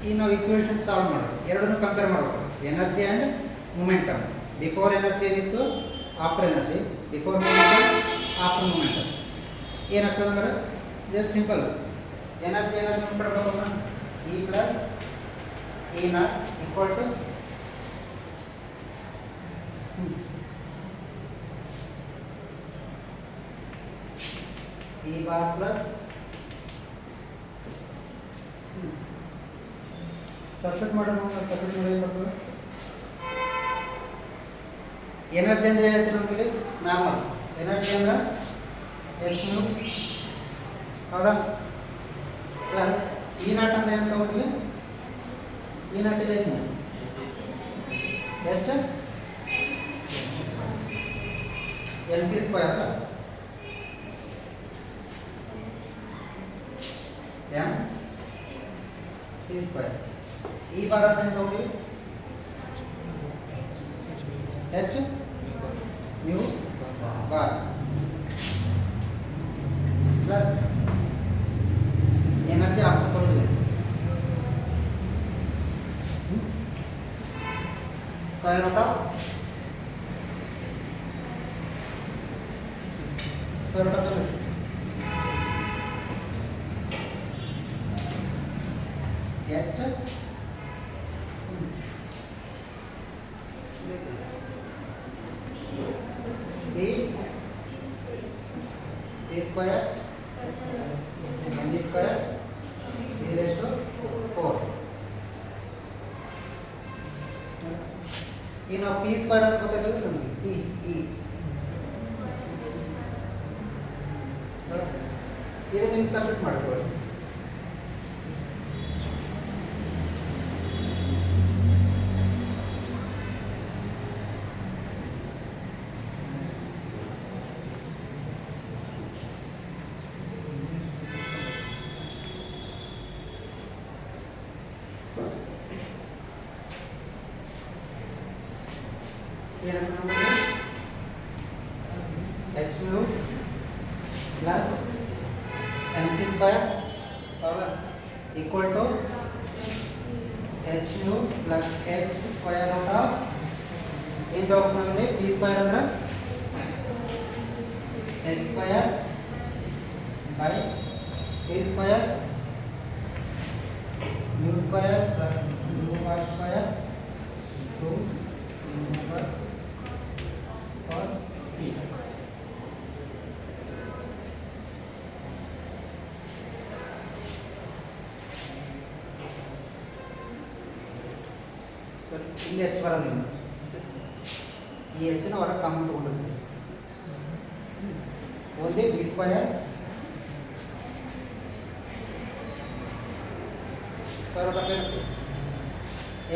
ಈಗ ನಾವು ಈಕ್ವೇಷನ್ ಸಾಲ್ವ್ ಮಾಡೋದು, ಎರಡನ್ನೂ ಕಂಪೇರ್ ಮಾಡಬೇಕು. Energy and momentum. Before energy ಏನಿತ್ತು, after energy. Before momentum, after momentum. ಏನಾಗ್ತದೆ ಅಂದ್ರೆ ಜಸ್ಟ್ ಸಿಂಪಲ್. ಎನರ್ಜಿ ನೆನ್ಪಿಡ್ಬೇಕಮ್ಮ. E plus E naught equal to E bar plus substitute ಮಾಡೋಣ. ಸಬ್ಸ್ಟಿಟ್ಯೂಟ್ ಮಾಡಿ ಏನು ಬರ್ತದೆ? ಎನರ್ಜಿ ಅಂದ್ರೆ ಏನೈತೆ ನಮಗೆ? ನಾರ್ಮಲ್ ಎನರ್ಜಿ ಅಂದ್ರೆ ಎಚ್ ನು, ಹೌದಾ? ಪ್ಲಸ್ ಇ ನಾಟ್ ಅಂದ್ರೆ ಏನು ತಗೊಂಡ್ವಿ? ಇ ನಾಟ್ ಇದೆ ಎಚ್ ಎಲ್ ಸಿ ಸ್ಕ್ವೇರ್ ಅಲ್ಲ, ಎಮ್ ಸಿ ಸ್ಕ್ವೇರ್. ಈ ಬಾರ್ ಅಂದ್ರೆ ಏನು ತಗೊಂಡ್ವಿ? H nu bar plus energy after collision square root of h b c square m d square c raise to 4. ಈಗ ನಾವು ಪಿ ಸ್ಕ್ವೇರ್ ಅಂತ ಗೊತ್ತಾಗ್ತದೆ ನಮಗೆ. ಪಿ ಇ ಇದು ನಿಮ್ಗೆ ಸಬ್ಮಿಟ್ ಮಾಡ್ಕೊಳ್ಳಿ. ಏನಂತ ನಮಗೆ H mu plus M C square equal to H mu plus H square root of ಏನು ತಗೋಬೇಕು? ಪಿ ಸ್ಕ್ವೇರ್ ಅಂದ್ರೆ H square by C square mu square plus mu bar square two mu bar cos c square. Sir ಇಲ್ಲಿ H ಬರಲ್ಲ. ಈ ಎಚ್ನ ಹೊರಗೆ common ತಗೊಂಡಿರ್ತೀವಿ. Only B square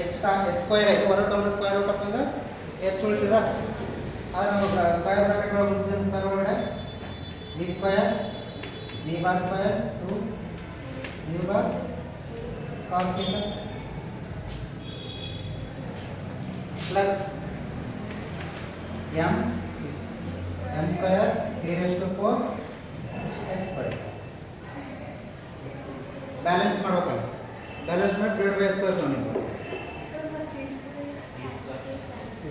H square ಆಯಿತು ಹೊರ ತೊಗೊಂಡು ಸ್ಕ್ವೈರ್ ರೂಟ್ ಅಪ್ಪಿಂದ ಎಚ್ ಉಳಿತದ ಆದರೆ ನಾವು ಸ್ಕ್ವೈರ್ ಬ್ರಾಕೆಟ್ ಒಳಗೆ ಸ್ಕ್ವೈರ್ ಒಳಗಡೆ v square v bar square two mu bar cos theta plus m square c raise to 4 h square balance ಮಾಡ್ಬೇಕಲ್ಲ ಬ್ಯಾಲೆನ್ಸ್ ಮಾಡಿ ಡಿವೈಡ್ ಬೈ ಸ್ಕ್ವೇರ್ ತೊಗೊಂಡಿದ್ದು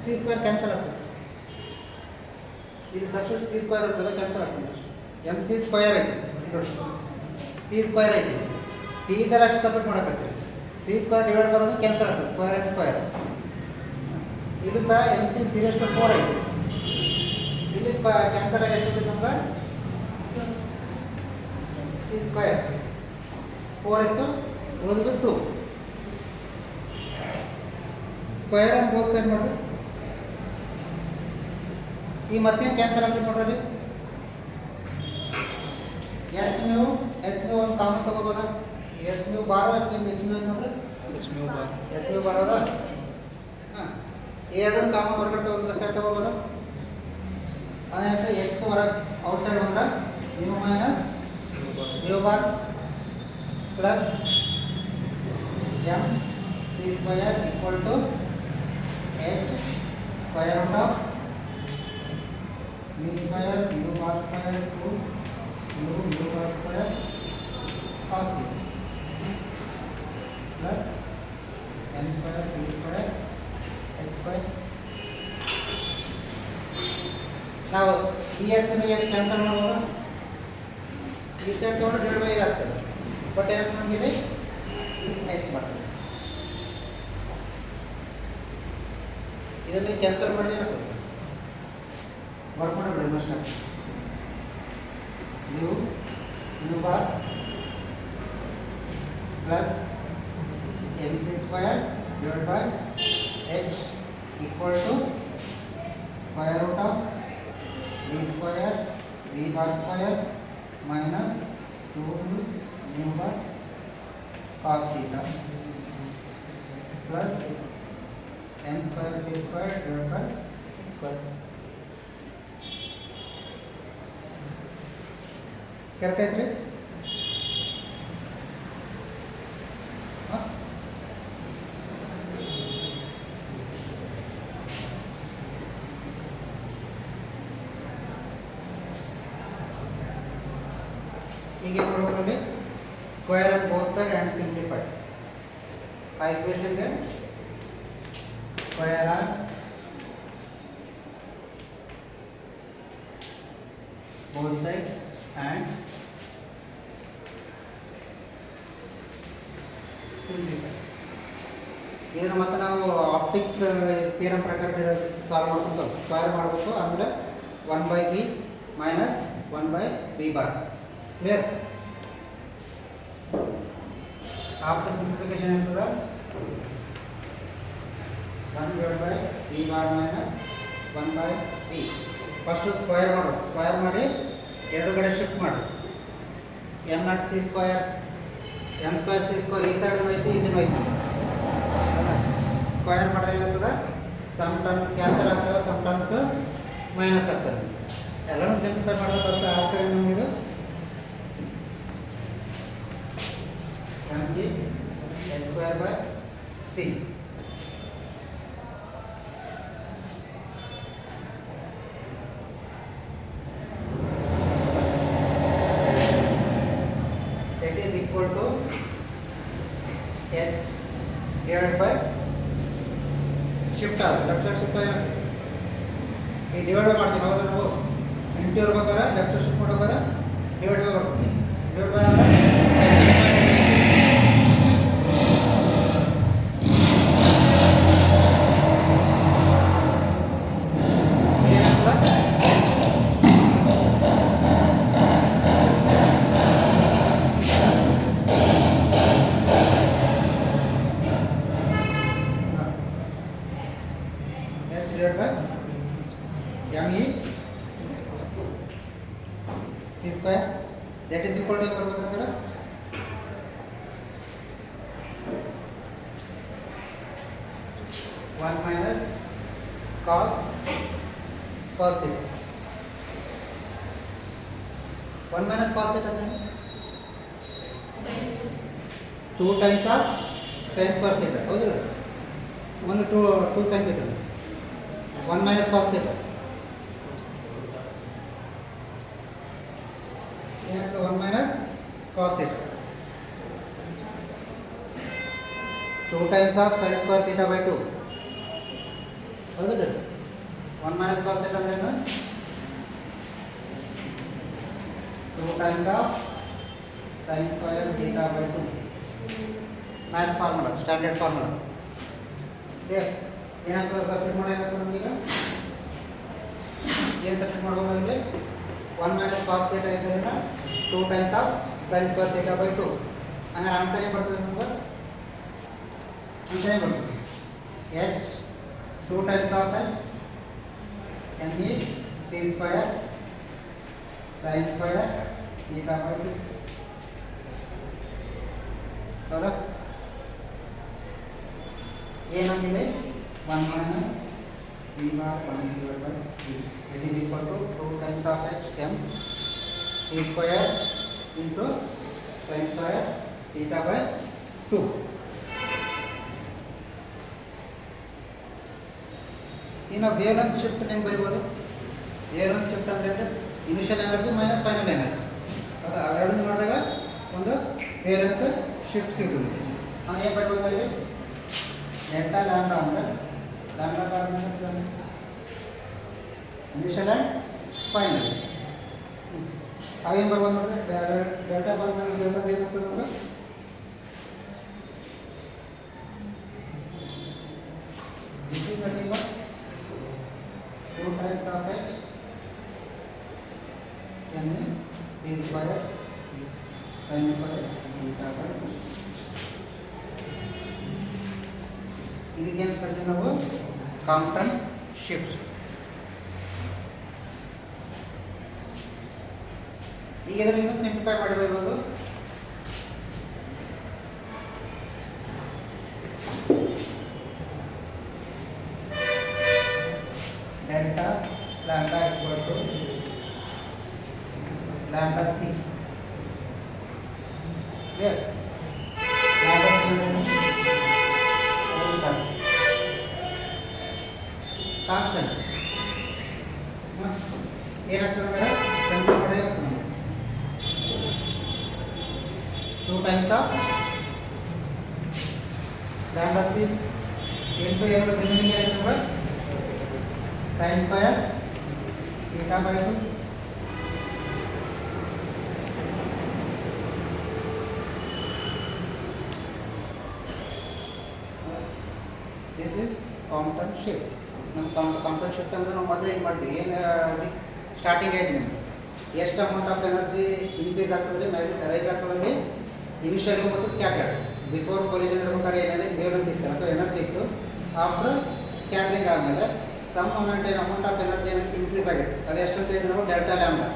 ಸಿ ಸ್ಕ್ವೇರ್ ಕ್ಯಾನ್ಸಲ್ ಆಗ್ತದೆ ಇದು ಸಬ್ಸ್ಟಿಟ್ಯೂಟ್ ಸಿ ಸ್ಕ್ವೇರ್ ಇರ್ತದೆ cancel ಆಗ್ತದೆ m C square ಐತಿ c square ಐತಿ p ಇದೆಲ್ಲ ಅಷ್ಟು ಸಪ್ರೇಟ್ ಮಾಡಕತ್ತೀರಿ ಸಿ ಸ್ಕ್ವೇರ್ ಡಿವೈಡ್ ಬರೋದು ಕ್ಯಾನ್ಸಲ್ ಆಗ್ತದೆ ಸ್ಕ್ವೇರ್ ಆ್ಯಂಡ್ ಸ್ಕ್ವೇರ್ ಇದು ಸಹ ಎಮ್ ಸಿ ಸೀರಿಯಸ್ ಟು 4 ಐತಿ ಇಲ್ಲಿ ಕ್ಯಾನ್ಸಲ್ ಆಗಿ ಆಗ್ತದೆ ನಮ್ಗೆ ಸಿ ಸ್ಕ್ವೇರ್ 4 ಇತ್ತು ಉಳಿದು 2 ಸ್ಕ್ವೇರ್ ಅನ್ನು ಬೋತ್ ಸೈಡ್ ಮಾಡಿದ್ರೆ ಈ ಮತ್ತೇನು ಕ್ಯಾನ್ಸಲ್ ಆಗ್ತದೆ ನೋಡ್ರಿ ಎಚ್ ಮ್ಯೂ ಒಂದು ಕಾಮನ್ ತಗೋಬೋದಾ ಎಚ್ ಮ್ಯೂ ಬಾರೋ ಎಚ್ ಮ್ಯೂ ನೋಡ್ರಿ ಎಚ್ ಮ್ಯೂ ಬಾರೋದಾ ಹಾಂ ಎರಡನ್ನು ಕಾಮನ್ ಹೊರಗಡೆ ತಗೋದು ಸೈಡ್ ತಗೋಬೋದಾ ಅದಾಯ್ತು ಎಚ್ ಹೊರಗೆ ಔಟ್ ಸೈಡ್ ಬಂದ್ರೆ mu minus mu bar plus M C square equal to h square root of mu square mu bar square to mu bar square cos theta plus m square c square h square ನಾವು ಈ h ನ h cancel ಮಾಡಬಹುದು ಈ side ತಗೊಂಡು divide by ಆಗ್ತದೆ but ಏನಕ್ಕೆ ನಮಗೆ h ಬರ್ತದೆ ಇದನ್ನು ಕ್ಯಾನ್ಸಲ್ ಮಾಡಿದ್ರೆ ಏನಾಗ್ತದೆ ವರ್ಕ್ ಮಾಡಿಬಿಡಿ must mu bar plus M C square divide by H equal to square root of V square V bar square minus 2 mu bar cos theta plus M square C square divide by square correct ಐತ್ರಿ ಈಗ ಏನು ಮಾಡ್ಬೇಕಲ್ಲಿ square on both side and simplify ಆ ಇಕ್ವೇಷನ್ಗೆ square on both side and simplify ಇದರ ಮತ್ತೆ ನಾವು optics theorem ಪ್ರಕಾರ ಸಾಲ್ವ್ ಮಾಡ್ಕೊಂಡು ಸ್ಕ್ವೇರ್ ಮಾಡಬೇಕು ಆಮೇಲೆ 1/b minus 1/b bar clear after simplification ಇರ್ತದೆ 1/b bar minus 1/b first square ಮಾಡೋದು ಸ್ಕ್ವೇರ್ ಮಾಡಿ ಎರಡು ಕಡೆ ಶಿಫ್ಟ್ ಮಾಡಿ M naught C square M square C square ಈ ಸೈಡ್ ಐತಿ ಇನ್ನೇನು ಐತಿ ಸ್ಕ್ವಯರ್ ಮಾಡಿದಾಗ ಏನಾಗ್ತದೆ ಸಮ್ ಟರ್ಮ್ಸ್ ಕ್ಯಾನ್ಸಲ್ ಆಗ್ತವೆ ಸಮ್ ಟರ್ಮ್ಸ್ ಮೈನಸ್ ಆಗ್ತವೆ ಎಲ್ಲನೂ ಸಿಂಪ್ಲಿಫೈ ಮಾಡೋದು ಬರುತ್ತೆ ಆ ಸೈಡ್ ನಮಗಿದು M D S square by C divided by shift ಆದ ಲೆಫ್ಟ್ ಸೈಡ್ ಶಿಫ್ಟ್ ಏನಾಗ್ತದೆ ಈ ಡಿವೈಡ್ ಮಾಡ್ತೀವಿ ಹೌದಾ ನಾವು ಇಂಟು ಇರ್ಬೇಕಾದ್ರೆ ಲೆಫ್ಟ್ ಸೈಡ್ ಶಿಫ್ಟ್ ಮಾಡ್ಬೇಕಾದ್ರೆ ಡಿವೈಡ್ ಬೈ ಬರ್ತದೆ ಡಿವೈಡ್ ಬೈ ಅಂದರೆ c square that is equal to ಏನು ಬರ್ಬೋದು ಅಂದ್ರೆ 1 minus cos theta. 1 minus cos theta ಅಂದ್ರೆ 2 times of sin square theta. ಹೌದಿಲ್ಲ? 2 sin theta. 1 minus cos theta. ಏನಾಗ್ತದೆ? 1 minus cos theta. 2 times of sin square theta by 2. ಹೌದಿಲ್ಲ? 1 minus cos theta ಅಂದ್ರೆ ಏನು? 2 times of sin square theta by 2. Maths formula, standard formula. ಏನಾಗ್ತದೆ? Substitute ಮಾಡಿ ಏನಾಗ್ತದೆ ನಮಗೀಗ? ಏನು ಸಬ್ಸ್ಟಿಟ್ಯೂಟ್ ಮಾಡ್ಬೋದು ನಾವಿಲ್ಲಿ? 1 minus cos theta ಇದರಿಂದ 2 times of sin square theta by 2. ಹಂಗಾರೆ ಆನ್ಸರ್ ಏನು ಬರ್ತದೆ ನಮ್ಗೆ? ಆನ್ಸರ್ ಏನು ಬರ್ತದೆ? h 2 times of h m e c square sin square theta by 2. ಹೌದಾ? ಏನಾಗಿದೆ? 1 minus v bar 1 divided by v. It is equal to 2 times of h m c square into sin square theta by 2. ಇನ್ನು valence shift ಹೆಂಗೆ ಬರಿಬೋದು? Valence shift ಅಂದರೆ initial energy minus final energy. ಅದು ಅವೆರಡನ್ನು ಮಾಡಿದಾಗ ಒಂದು valence shift ಸಿಗ್ತದೆ. ಅದು ಏನು ಬರ್ಬೋದು ಇಲ್ಲಿ? ಡೆಲ್ಟಾ ಲ್ಯಾಂಬ್ಡಾ ಅಂದರೆ lambda bar minus initial and final. ಅವೇನು ಬರ್ಬೋದು ನೋಡಿದ್ರೆ ಡೆಲ್ಟಾ ಬಾರ್ ಮೈನಸ್ ಏನಾಗ್ತದೆ ನಮ್ಗೆ? This is nothing but 2 times of h m c square sin square theta by 2. ಇದಕ್ಕೆ ಏನು ಕರಿತೀವಿ ನಾವು? ಕಾಂಪ್ಟನ್ ಶಿಫ್ಟ್. ಈಗ ಇದನ್ನು ಸಿಂಪ್ಲಿಫೈ ಮಾಡಿ ಬರಬಹುದು. Delta lambda equal to lambda c. Clear? Lambda c constant ಏನಾಗ್ತದೆ ಅಂದರೆ ಕನ್ಸಿಡರ್ ಮಾಡಿದ್ರೆ 2 times of lambda c into ಏನು ರಿಮೈನಿಂಗ್ ಏನಿದೆ sin square theta by 2. This is Compton shift. ನಮ್ಮ ಕಾಂಪ್ಟನ್ ಶಿಫ್ಟ್ ಅಂದರೆ ನಾವು ಮೊದಲು ಏನು ಮಾಡಿದ್ವಿ? ಏನು ಸ್ಟಾರ್ಟಿಂಗ್ ಆಯ್ತು ನಿಮಗೆ ಎಷ್ಟು ಅಮೌಂಟ್ ಆಫ್ ಎನರ್ಜಿ ಇನ್ಕ್ರೀಸ್ ಆಗ್ತದೆ, ರೈಸ್ ಆಗ್ತದೆ ಇನಿಷಿಯಲಿ ಮತ್ತು ಸ್ಕ್ಯಾಟರ್ಡ್. ಬಿಫೋರ್ ಕೊಲಿಷನ್ ಇರ್ಬೇಕಾದ್ರೆ ಏನೇನು ವೇವ್ ಇತ್ತು ಅಥವಾ ಎನರ್ಜಿ ಇತ್ತು. ಆಫ್ಟರ್ ಸ್ಕ್ಯಾಟ್ರಿಂಗ್ ಆದಮೇಲೆ ಸಮ್ ಅಮೌಂಟ್ ಆಫ್ ಎನರ್ಜಿ ಏನಾಯ್ತು? ಇನ್ಕ್ರೀಸ್ ಆಗಿದೆ. ಅದು ಎಷ್ಟಂತ ಇದ್ರೆ ನಾವು ಡೆಲ್ಟಾ ಲ್ಯಾಂಬ್ಡಾ.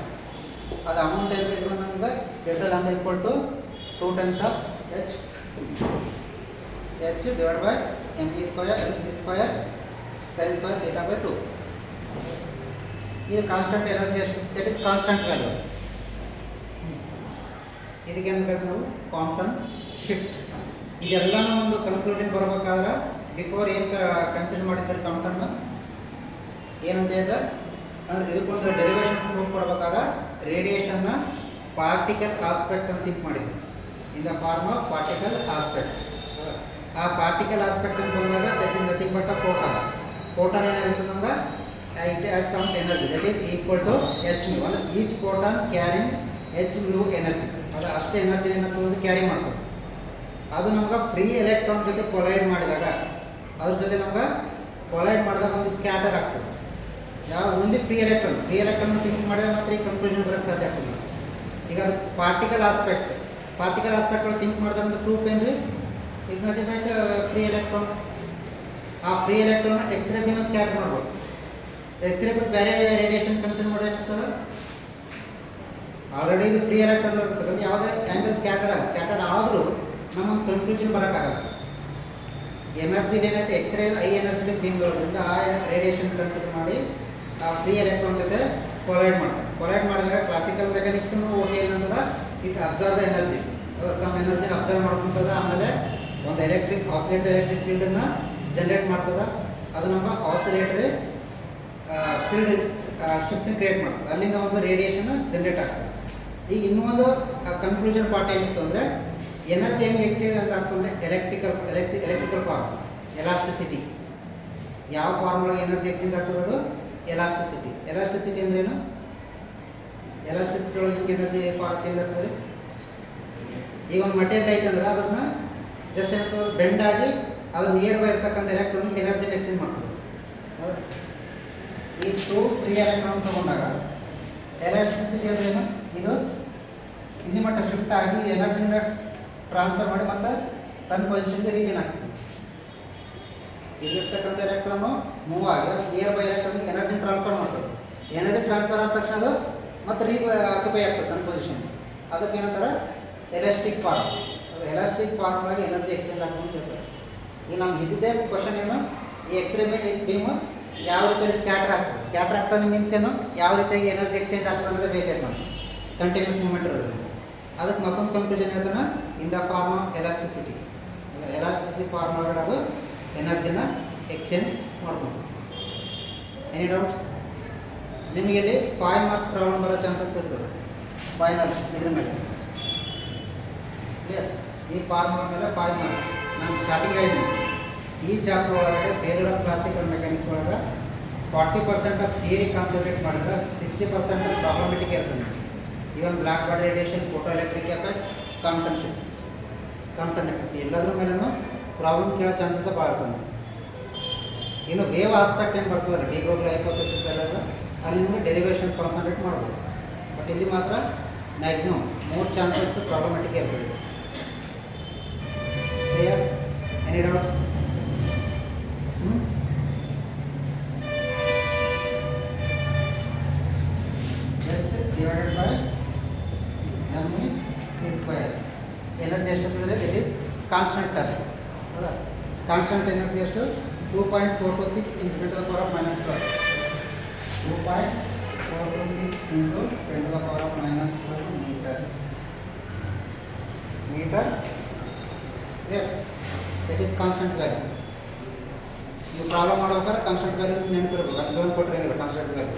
ಅದು ಅಮೌಂಟ್ ಏನು ಇದ್ರು ನಮ್ಗೆ delta lambda equal to 2 times of h divided by m e square m c square sin square theta by 2. ಇದು ಕಾನ್ಸ್ಟೆಂಟ್ ಎನರ್ಜಿ ಎಷ್ಟು? That is constant value. ಇದಕ್ಕೆ ಏನು ಬೇಕು ನಾವು? ಕಾಂಪ್ಟನ್ ಶಿಫ್ಟ್. ಇದೆಲ್ಲನೂ ಒಂದು ಕನ್ಕ್ಲೂಷನ್ ಬರಬೇಕಾದ್ರೆ ಬಿಫೋರ್ ಏನು ಕನ್ಸಿಡರ್ ಮಾಡಿದ್ದಾರೆ ಕಾಂಪ್ಟನ್ನ ಏನಂತ ಹೇಳಿದ್ರೆ ಅಂದರೆ ಇದಕ್ಕೊಂದು ಡೆರಿವೇಷನ್ ಪ್ರೂಫ್ ಕೊಡಬೇಕಾದ್ರೆ ರೇಡಿಯೇಷನ್ನ ಪಾರ್ಟಿಕಲ್ ಆಸ್ಪೆಕ್ಟ್ ಅಂತ ಥಿಂಕ್ ಮಾಡಿದ್ರು. In the form of particle aspect. ಆ ಪಾರ್ಟಿಕಲ್ ಆಸ್ಪೆಕ್ಟ್ ಅಂತ ಬಂದಾಗ that is nothing but a photon. Photon ಏನಾಗುತ್ತೆ ನಮ್ಗೆ? It has some energy that is equal to h mu. ಅಂದರೆ each photon carrying h mu energy. ಅದು ಅಷ್ಟು energy ಏನಾಗ್ತದೆ? Carry ಮಾಡ್ತದೆ. ಅದು ನಮ್ಗೆ ಫ್ರೀ ಎಲೆಕ್ಟ್ರಾನ್ ಜೊತೆ ಕೊಲೈಡ್ ಮಾಡಿದಾಗ ಅದ್ರ ಜೊತೆ ನಮ್ಗೆ ಕೊಲೈಡ್ ಮಾಡಿದಾಗ ಒಂದು ಸ್ಕ್ಯಾಟರ್ ಆಗ್ತದೆ. ಯಾವ ಓನ್ಲಿ ಫ್ರೀ ಎಲೆಕ್ಟ್ರಾನ್ ಥಿಂಕ್ ಮಾಡಿದಾಗ ಮಾತ್ರ ಈ ಕನ್ಕ್ಲೂಷನ್ ಬರೋಕ್ಕೆ ಸಾಧ್ಯ ಆಗ್ತದೆ. ಈಗ ಅದು ಪಾರ್ಟಿಕಲ್ ಆಸ್ಪೆಕ್ಟ್ ಥಿಂಕ್ ಮಾಡಿದಾಗ ಒಂದು ಪ್ರೂಫ್ ಏನು ರೀ? ಈಗ ನಥಿಂಗ್ ಬಟ್ ಫ್ರೀ ಎಲೆಕ್ಟ್ರಾನ್. ಆ free electron x ray beam scatter ಮಾಡ್ಬೋದು. ಎಕ್ಸ್ರೇ ಬಿಟ್ಟು ಬೇರೆ ರೇಡಿಯೇಷನ್ ಕನ್ಸಿಡರ್ ಮಾಡೋದು ಏನಾಗ್ತದೆ? ಆಲ್ರೆಡಿ ಇದು ಫ್ರೀ ಎಲೆಕ್ಟ್ರಾನ್ ಇರ್ತದೆ. ಯಾವುದೇ ಆ್ಯಂಗಲ್ ಸ್ಕ್ಯಾಟರ್ಡ್ ಆದರೂ ನಮ್ಮೊಂದು ಕನ್ಕ್ಲೂಷನ್ ಬರೋಕ್ಕಾಗಲ್ಲ. ಎನರ್ಜಿ ಏನೈತೆ ಎಕ್ಸ್ರೇ ಐ ಎನರ್ಜೆಟಿಕ್ ಬೀಮ್ ಬರೋದ್ರಿಂದ ಆ ರೇಡಿಯೇಷನ್ ಕನ್ಸಿಡರ್ ಮಾಡಿ ಆ ಫ್ರೀ ಎಲೆಕ್ಟ್ರಾನ್ ಜೊತೆ ಕೊಲೈಡ್ ಮಾಡ್ತಾರೆ. ಕೊಲೈಡ್ ಮಾಡಿದಾಗ ಕ್ಲಾಸಿಕಲ್ ಮೆಕ್ಯಾನಿಕ್ಸ್ನು ಓಕೆ ಏನಂತದ it absorb the energy, some ಎನರ್ಜಿನ ಅಬ್ಸರ್ವ್ ಮಾಡ್ಕೊಂತದ. ಆಮೇಲೆ ಒಂದು ಆಸಿಲೇಟರ್ ಎಲೆಕ್ಟ್ರಿಕ್ ಫೀಲ್ಡನ್ನು ಜನ್ರೇಟ್ ಮಾಡ್ತದೆ. ಅದು ನಮ್ಮ ಆಸಿಲೇಟರ್ ಫೀಲ್ಡ್ ಶಿಫ್ಟಿಂಗ್ ಕ್ರಿಯೇಟ್ ಮಾಡ್ತದೆ. ಅಲ್ಲಿಂದ ಒಂದು ರೇಡಿಯೇಷನ್ ಜನ್ರೇಟ್ ಆಗ್ತದೆ. ಈಗ ಇನ್ನೂ ಒಂದು ಕನ್ಕ್ಲೂಷನ್ ಪಾರ್ಟ್ ಏನಿತ್ತು ಅಂದರೆ ಎನರ್ಜಿ ಹೆಂಗೆ ಎಕ್ಸ್ಚೇಂಜ್ ಅಂತ ಆಗ್ತಂದರೆ ಎಲೆಕ್ಟ್ರಿಕಲ್ ಫಾರ್ಮ್, ಎಲಾಸ್ಟಿಸಿಟಿ. ಯಾವ ಫಾರ್ಮ್ ಒಳಗೆ ಎನರ್ಜಿ ಎಕ್ಸ್ಚೇಂಜ್ ಆಗ್ತದೆ ಅದು ಎಲಾಸ್ಟಿಸಿಟಿ. ಎಲಾಸ್ಟಿಸಿಟಿ ಅಂದ್ರೇನು? ಎಲಾಸ್ಟಿಸಿಟಿ ಒಳಗೆ ಎನರ್ಜಿ ಫಾರ್ಮ್ ಚೇಂಜ್ ಆಗ್ತದೆ. ಈಗ ಒಂದು ಮಟೀರಿಯಲ್ ಐತೆ ಅಂದ್ರೆ ಅದನ್ನು ಜಸ್ಟ್ ಏನಾಗ್ತದೆ ಬೆಂಡ್ ಆಗಿ ಅದು ನಿಯರ್ ಬೈ ಇರ್ತಕ್ಕಂಥ ಎಲೆಕ್ಟ್ರಾನಿಗೆ ಎನರ್ಜಿನ ಎಕ್ಸ್ಚೇಂಜ್ ಮಾಡ್ತದೆ. ಹೌದಾ? ಈ ಟೂ ಫ್ರೀ ಎಲೆಕ್ಟ್ರಾನ್ ತೊಗೊಂಡಾಗ ಎಲೆಕ್ಟ್ರಿಸಿಟಿ ಅಂದ್ರೇನು? ಇದು ಇಲ್ಲಿ ಮಟ್ಟ ಶಿಫ್ಟ್ ಆಗಿ ಎನರ್ಜಿನ ಟ್ರಾನ್ಸ್ಫರ್ ಮಾಡಿ ಮತ್ತು ತನ್ನ ಪೊಸಿಷನ್ಗೆ ರೀಜನ್ ಆಗ್ತದೆ. ಇಲ್ಲಿರ್ತಕ್ಕಂಥ ಎಲೆಕ್ಟ್ರಾನು ಮೂವ್ ಆಗಿ ಅದು ನಿಯರ್ ಬೈ ಎಲೆಕ್ಟ್ರಾನಿಗೆ ಎನರ್ಜಿ ಟ್ರಾನ್ಸ್ಫರ್ ಮಾಡ್ತದೆ. ಎನರ್ಜಿ ಟ್ರಾನ್ಸ್ಫರ್ ಆದ ತಕ್ಷಣ ಅದು ಮತ್ತು ಆಕ್ಯುಪೈ ಆಗ್ತದೆ ತನ್ನ ಪೊಸಿಷನ್. ಅದಕ್ಕೆ ಏನಂತಾರೆ ಎಲಾಸ್ಟಿಕ್ ಫಾರ್ಮ್. ಅದು ಎಲಾಸ್ಟಿಕ್ ಫಾರ್ಮ್ ಒಳಗೆ ಎನರ್ಜಿ ಎಕ್ಸ್ಚೇಂಜ್ ಆಗ್ತದೆ ಇರ್ತದೆ. ಈಗ ನಮ್ಗೆ ಇದ್ದಿದ್ದೇ ಕ್ವಶನ್ ಏನು, ಈ ಎಕ್ಸ್ರೇ ಬೀಮು ಯಾವ ರೀತಿಯಲ್ಲಿ ಸ್ಕ್ಯಾಟ್ರ್ ಆಗ್ತದೆ. ಸ್ಕ್ಯಾಟ್ರ್ ಆಗ್ತದೆ ಮೀನ್ಸ್ ಏನು, ಯಾವ ರೀತಿಯಾಗಿ ಎನರ್ಜಿ ಎಕ್ಸ್ಚೇಂಜ್ ಆಗ್ತದೆ ಅನ್ನೋದೇ ಬೇಕಾಯ್ತು ನಮ್ಗೆ. ಕಂಟಿನ್ಯೂಸ್ ಮೂವ್ಮೆಂಟ್ ಇರೋದು. ಅದಕ್ಕೆ ಮತ್ತೊಂದು ಕನ್ಕ್ಲೂಷನ್ ಹೇಳ್ತಾನೆ in the form of elasticity. Elasticity form ಒಳಗಡೆ ಅದು ಎನರ್ಜಿನ ಎಕ್ಸ್ಚೇಂಜ್ ಮಾಡ್ಕೊಂಡು. Any doubts? ನಿಮಗೆ ಇಲ್ಲಿ 5 ಮಾರ್ಕ್ಸ್ ಪ್ರಾಬ್ಲಮ್ ಬರೋ ಚಾನ್ಸಸ್ ಇರ್ತದೆ ಫೈನಲ್ ಇದ್ರ ಮೇಲೆ. ಕ್ಲಿಯರ್? ಈ ಫಾರ್ಮ್ ಮೇಲೆ 5 ಮಾರ್ಕ್ಸ್. ನಾನು ಸ್ಟಾರ್ಟಿಂಗ್ ಹೇಳಿದ್ದೀನಿ ಈ ಚಾಪ್ಟರ್ ಒಳಗಡೆ ಫೇಲ್ಯೂರ್ ಆಫ್ ಕ್ಲಾಸಿಕಲ್ ಮೆಕ್ಯಾನಿಕ್ಸ್ ಒಳಗೆ 40% ಆಫ್ ಥಿಯರಿ ಕಾನ್ಸಂಟ್ರೇಟ್ ಮಾಡಿದ್ರೆ 60% ಪ್ರಾಬ್ಲಮೆಟಿಕ್ ಇರ್ತದೆ. Even black body radiation, photoelectric effect, Compton effect ಎಲ್ಲದ್ರ ಮೇಲೂ ಪ್ರಾಬ್ಲಮ್ ಕೇಳೋ ಚಾನ್ಸಸ್ ಭಾಳ ಇರ್ತದೆ. ಇನ್ನು ವೇವ್ ಆಸ್ಪೆಕ್ಟ್ ಏನು ಬರ್ತದಲ್ಲ ಡಿ ಬ್ರೋಗ್ಲಿ ಹೈಪೋಥೆಸಿಸ್ ಎಲ್ಲ ಅಲ್ಲಿ ನಿಮಗೆ ಡೆರಿವೇಷನ್ ಕಾನ್ಸಂಟ್ರೇಟ್ ಮಾಡ್ಬೋದು. ಬಟ್ ಇಲ್ಲಿ ಮಾತ್ರ ಮ್ಯಾಕ್ಸಿಮಮ್ 3 ಚಾನ್ಸಸ್ ಪ್ರಾಬ್ಲಮೆಟಿಕ್ ಇರ್ತದೆ. Clear? Any doubts? H/m/c². Energy ಎಷ್ಟು ಅಂದರೆ ಇಟ್ ಈಸ್ ಕಾನ್ಸ್ಟಂಟ್ ಟರ್ಮ್. ಹೌದಾ? ಕಾನ್ಸ್ಟಂಟ್ ಎನರ್ಜಿ ಎಷ್ಟು? 2.426 × 10⁻². 2.426 × 10⁻² metre. It is constant value. ನೀವು ಪ್ರಾಬ್ಲಮ್ ಮಾಡ್ಬೇಕಾದ್ರೆ ಕಾನ್ಸ್ಟಂಟ್ ವ್ಯಾಲ್ಯೂ ನೆನಪಿರ್ಬೇಕು. ಅದು ಕೊಟ್ಟರೆ ಕಾನ್ಸ್ಟಂಟ್ ವ್ಯಾಲ್ಯೂ